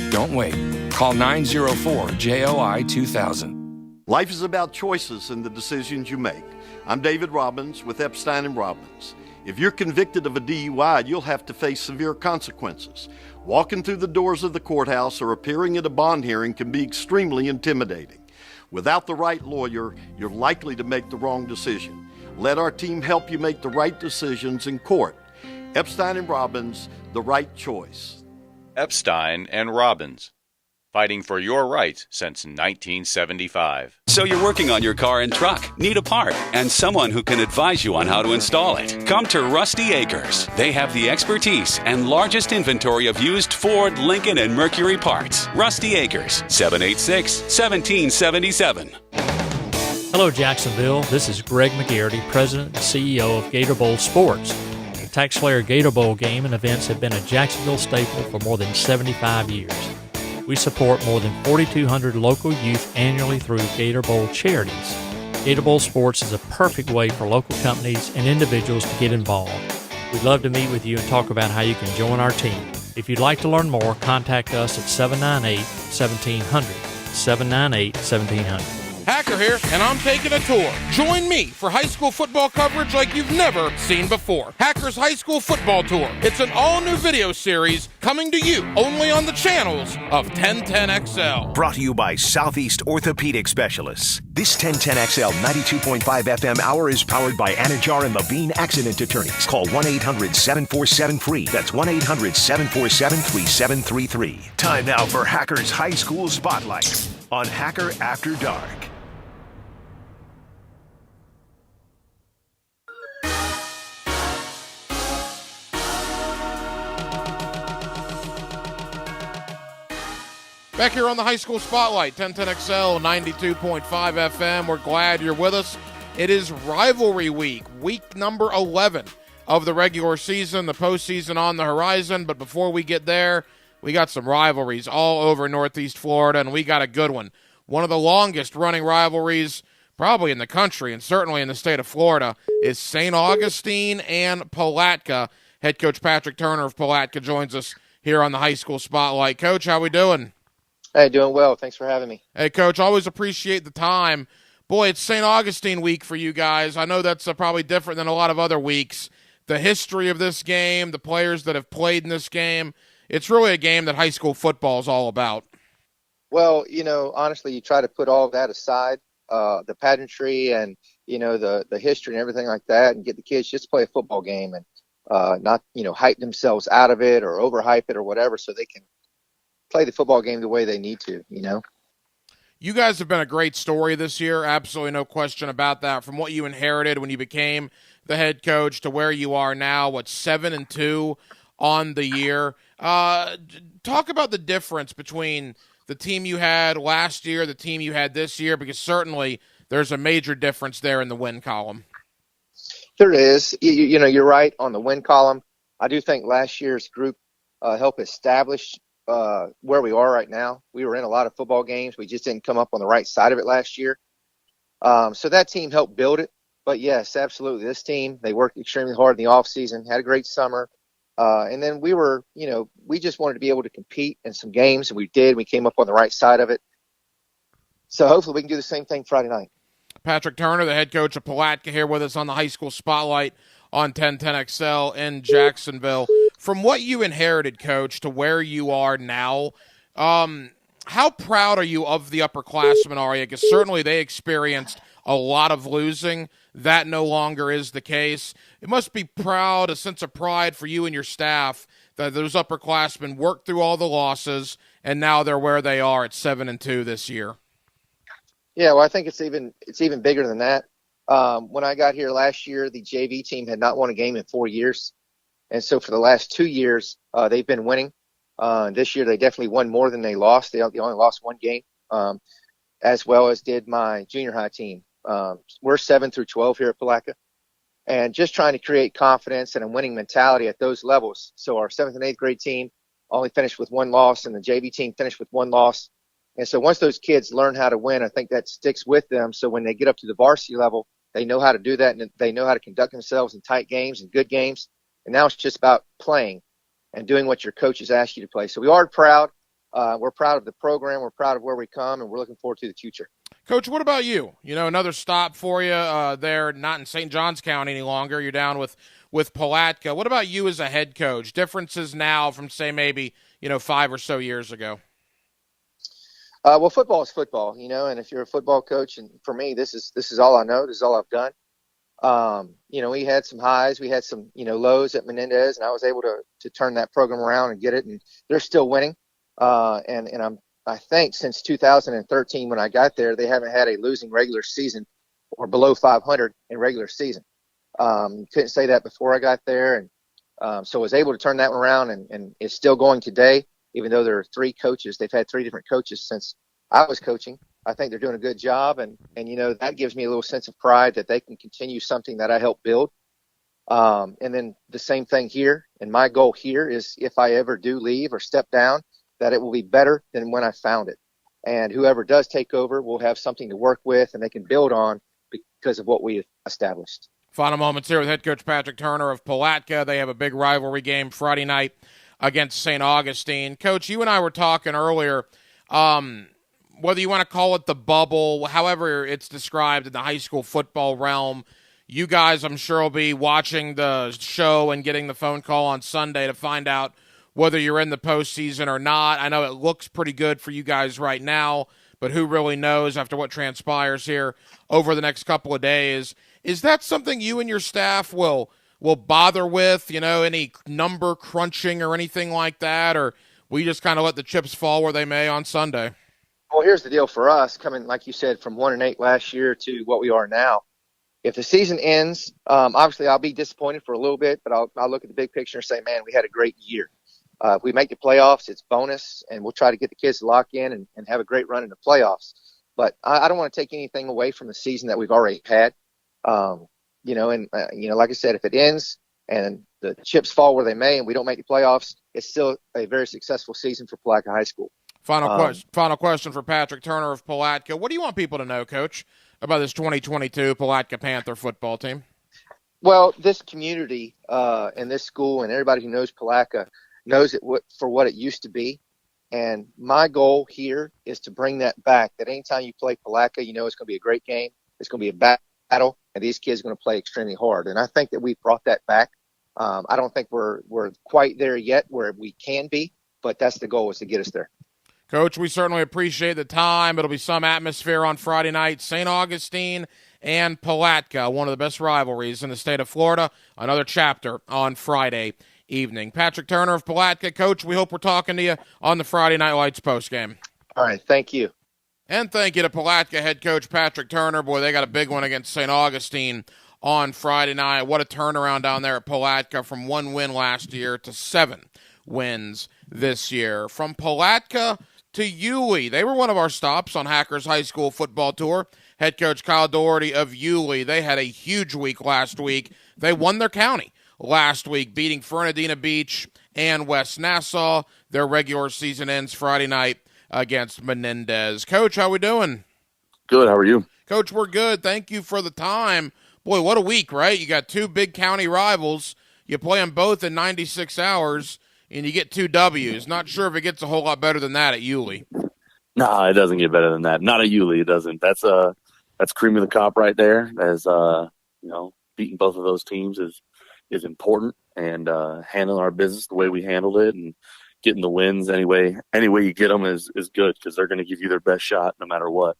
[SPEAKER 21] Don't wait. Call 904-JOI-2000.
[SPEAKER 27] Life is about choices and the decisions you make. I'm David Robbins with Epstein & Robbins. If you're convicted of a DUI, you'll have to face severe consequences. Walking through the doors of the courthouse or appearing at a bond hearing can be extremely intimidating. Without the right lawyer, you're likely to make the wrong decision. Let our team help you make the right decisions in court. Epstein & Robbins, the right choice.
[SPEAKER 22] Epstein & Robbins.
[SPEAKER 3] fighting for your rights since 1975.
[SPEAKER 13] So you're working on your car and truck, need a part, and someone who can advise you on how to install it. Come to Rusty Acres. They have the expertise and largest inventory of used Ford, Lincoln, and Mercury parts. Rusty Acres, 786-1777.
[SPEAKER 7] Hello, Jacksonville. This is Greg McGarity, President and CEO of Gator Bowl Sports. The TaxSlayer Gator Bowl game and events have been a Jacksonville staple for more than 75 years. We support more than 4,200 local youth annually through Gator Bowl charities. Gator Bowl Sports is a perfect way for local companies and individuals to get involved. We'd love to meet with you and talk about how you can join our team. If you'd like to learn more, contact us at 798-1700, 798-1700.
[SPEAKER 1] Hacker here, and I'm taking a tour. Join me for high school football coverage like you've never seen before. Hacker's High School Football Tour. It's an all-new video series coming to you only on the channels of 1010XL.
[SPEAKER 2] Brought to you by Southeast Orthopedic Specialists. This 1010XL 92.5 FM hour is powered by Anajar and Levine Accident Attorneys. Call 1-800-747-FREE. That's 1-800-747-3733. Time now for Hacker's High School Spotlight on Hacker After Dark.
[SPEAKER 1] Back here on the High School Spotlight, 1010XL, 92.5 FM. We're glad you're with us. It is rivalry week, week number 11 of the regular season, the postseason on the horizon. But before we get there, we got some rivalries all over Northeast Florida, and we got a good one. One of the longest running rivalries probably in the country and certainly in the state of Florida is St. Augustine and Palatka. Head coach Patrick Turner of Palatka joins us here on the High School Spotlight. Coach, how we doing?
[SPEAKER 4] Hey, doing well. Thanks for having me.
[SPEAKER 1] Hey, Coach, always appreciate the time. Boy, it's St. Augustine week for you guys. I know that's probably different than a lot of other weeks. The history of this game, the players that have played in this game, it's really a game that high school football is all about.
[SPEAKER 4] Well, honestly, you try to put all of that aside, the pageantry and, the history and everything like that, and get the kids just to play a football game and not, hype themselves out of it or overhype it or whatever so they can play the football game the way they need to,
[SPEAKER 1] You guys have been a great story this year. Absolutely no question about that. From what you inherited when you became the head coach to where you are now, 7-2 on the year. Talk about the difference between the team you had last year, the team you had this year, because certainly there's a major difference there in the win column.
[SPEAKER 4] There is. You're right on the win column. I do think last year's group helped establish where we are right now. We were in a lot of football games. We just didn't come up on the right side of it last year. So that team helped build it. But, yes, absolutely. This team, they worked extremely hard in the offseason, had a great summer. And then we were, we just wanted to be able to compete in some games, and we did. We came up on the right side of it. So hopefully we can do the same thing Friday night.
[SPEAKER 1] Patrick Turner, the head coach of Palatka, here with us on the High School Spotlight on 1010XL in Jacksonville. From what you inherited, Coach, to where you are now, how proud are you of the upperclassmen, are you? Because certainly they experienced a lot of losing. That no longer is the case. It must be a sense of pride for you and your staff that those upperclassmen worked through all the losses, and now they're where they are at 7-2 this year.
[SPEAKER 4] Yeah, well, I think it's even bigger than that. When I got here last year, the JV team had not won a game in 4 years. And so for the last 2 years, they've been winning. This year, they definitely won more than they lost. They only lost one game, as well as did my junior high team. We're 7-12 here at Palatka, and just trying to create confidence and a winning mentality at those levels. So our 7th and 8th grade team only finished with one loss, and the JV team finished with one loss. And so once those kids learn how to win, I think that sticks with them. So when they get up to the varsity level, they know how to do that, and they know how to conduct themselves in tight games and good games. And now it's just about playing and doing what your coaches ask you to play. So we are proud. We're proud of the program. We're proud of where we come, and we're looking forward to the future.
[SPEAKER 1] Coach, what about you? Another stop for you there, not in St. Johns County any longer. You're down with Palatka. What about you as a head coach? Differences now from, say, maybe 5 or so years ago?
[SPEAKER 4] Well, football is football, and if you're a football coach, and for me, this is all I know. This is all I've done. We had some highs, we had some, lows at Menendez, and I was able to turn that program around and get it, and they're still winning. And I'm I think since 2013 when I got there, they haven't had a losing regular season or below 500 in regular season. Couldn't say that before I got there, and so I was able to turn that one around, and it's still going today, even though there are 3 coaches. They've had 3 different coaches since I was coaching. I think they're doing a good job, and that gives me a little sense of pride that they can continue something that I helped build. And then the same thing here, and my goal here is if I ever do leave or step down, that it will be better than when I found it. And whoever does take over will have something to work with, and they can build on because of what we established.
[SPEAKER 1] Final moments here with head coach Patrick Turner of Palatka. They have a big rivalry game Friday night against St. Augustine. Coach, you and I were talking earlier, whether you want to call it the bubble, however it's described in the high school football realm, you guys, I'm sure, will be watching the show and getting the phone call on Sunday to find out whether you're in the postseason or not. I know it looks pretty good for you guys right now, but who really knows after what transpires here over the next couple of days. Is that something you and your staff will bother with, any number crunching or anything like that, or we just kind of let the chips fall where they may on Sunday?
[SPEAKER 4] Well, here's the deal for us, coming, like you said, from 1-8 last year to what we are now. If the season ends, obviously I'll be disappointed for a little bit, but I'll look at the big picture and say, man, we had a great year. If we make the playoffs, it's bonus, and we'll try to get the kids to lock in and have a great run in the playoffs. But I don't want to take anything away from the season that we've already had. Like I said, if it ends and the chips fall where they may and we don't make the playoffs, it's still a very successful season for Palatka High School.
[SPEAKER 1] Final question for Patrick Turner of Palatka. What do you want people to know, Coach, about this 2022 Palatka Panther football team?
[SPEAKER 4] Well, this community and this school and everybody who knows Palatka knows it for what it used to be. And my goal here is to bring that back, that anytime you play Palatka, it's going to be a great game. It's going to be a battle, and these kids are going to play extremely hard. And I think that we've brought that back. I don't think we're quite there yet where we can be, but that's the goal, is to get us there.
[SPEAKER 1] Coach, we certainly appreciate the time. It'll be some atmosphere on Friday night. St. Augustine and Palatka, one of the best rivalries in the state of Florida. Another chapter on Friday evening. Patrick Turner of Palatka. Coach, we hope we're talking to you on the Friday Night Lights postgame.
[SPEAKER 4] All right, thank you.
[SPEAKER 1] And thank you to Palatka head coach Patrick Turner. Boy, they got a big one against St. Augustine on Friday night. What a turnaround down there at Palatka from 1 win last year to 7 wins this year. From Palatka to Yulee. They were one of our stops on Hackers High School football tour. Head coach Kyle Doherty of Yulee. They had a huge week last week. They won their county last week, beating Fernandina Beach and West Nassau. Their regular season ends Friday night against Menendez. Coach, how we doing?
[SPEAKER 5] Good. How are you?
[SPEAKER 1] Coach, we're good. Thank you for the time. Boy, what a week, right? You got 2 big county rivals. You play them both in 96 hours, and you get 2 W's. Not sure if it gets a whole lot better than that at Yulee.
[SPEAKER 5] No, it doesn't get better than that. Not at Yulee, it doesn't. That's cream of the crop right there. As beating both of those teams is important, and handling our business the way we handled it and getting the wins any way you get them is good, because they're going to give you their best shot no matter what.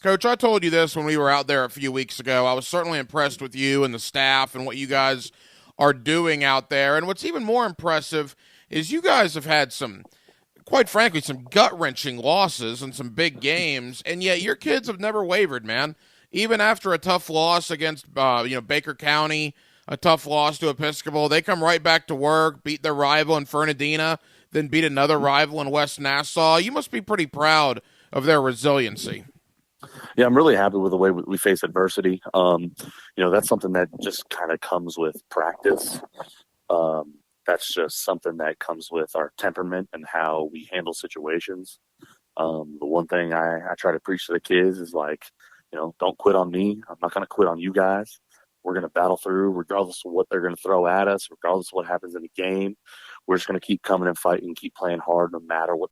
[SPEAKER 1] Coach, I told you this when we were out there a few weeks ago. I was certainly impressed with you and the staff and what you guys are doing out there. And what's even more impressive is you guys have had quite frankly, some gut-wrenching losses and some big games, and yet your kids have never wavered, man. Even after a tough loss against Baker County, a tough loss to Episcopal, they come right back to work, beat their rival in Fernandina, then beat another rival in West Nassau. You must be pretty proud of their resiliency.
[SPEAKER 5] Yeah, I'm really happy with the way we face adversity. That's something that just kind of comes with practice. That's just something that comes with our temperament and how we handle situations. The one thing I try to preach to the kids is don't quit on me. I'm not going to quit on you guys. We're going to battle through regardless of what they're going to throw at us, regardless of what happens in the game. We're just going to keep coming and fighting, keep playing hard no matter what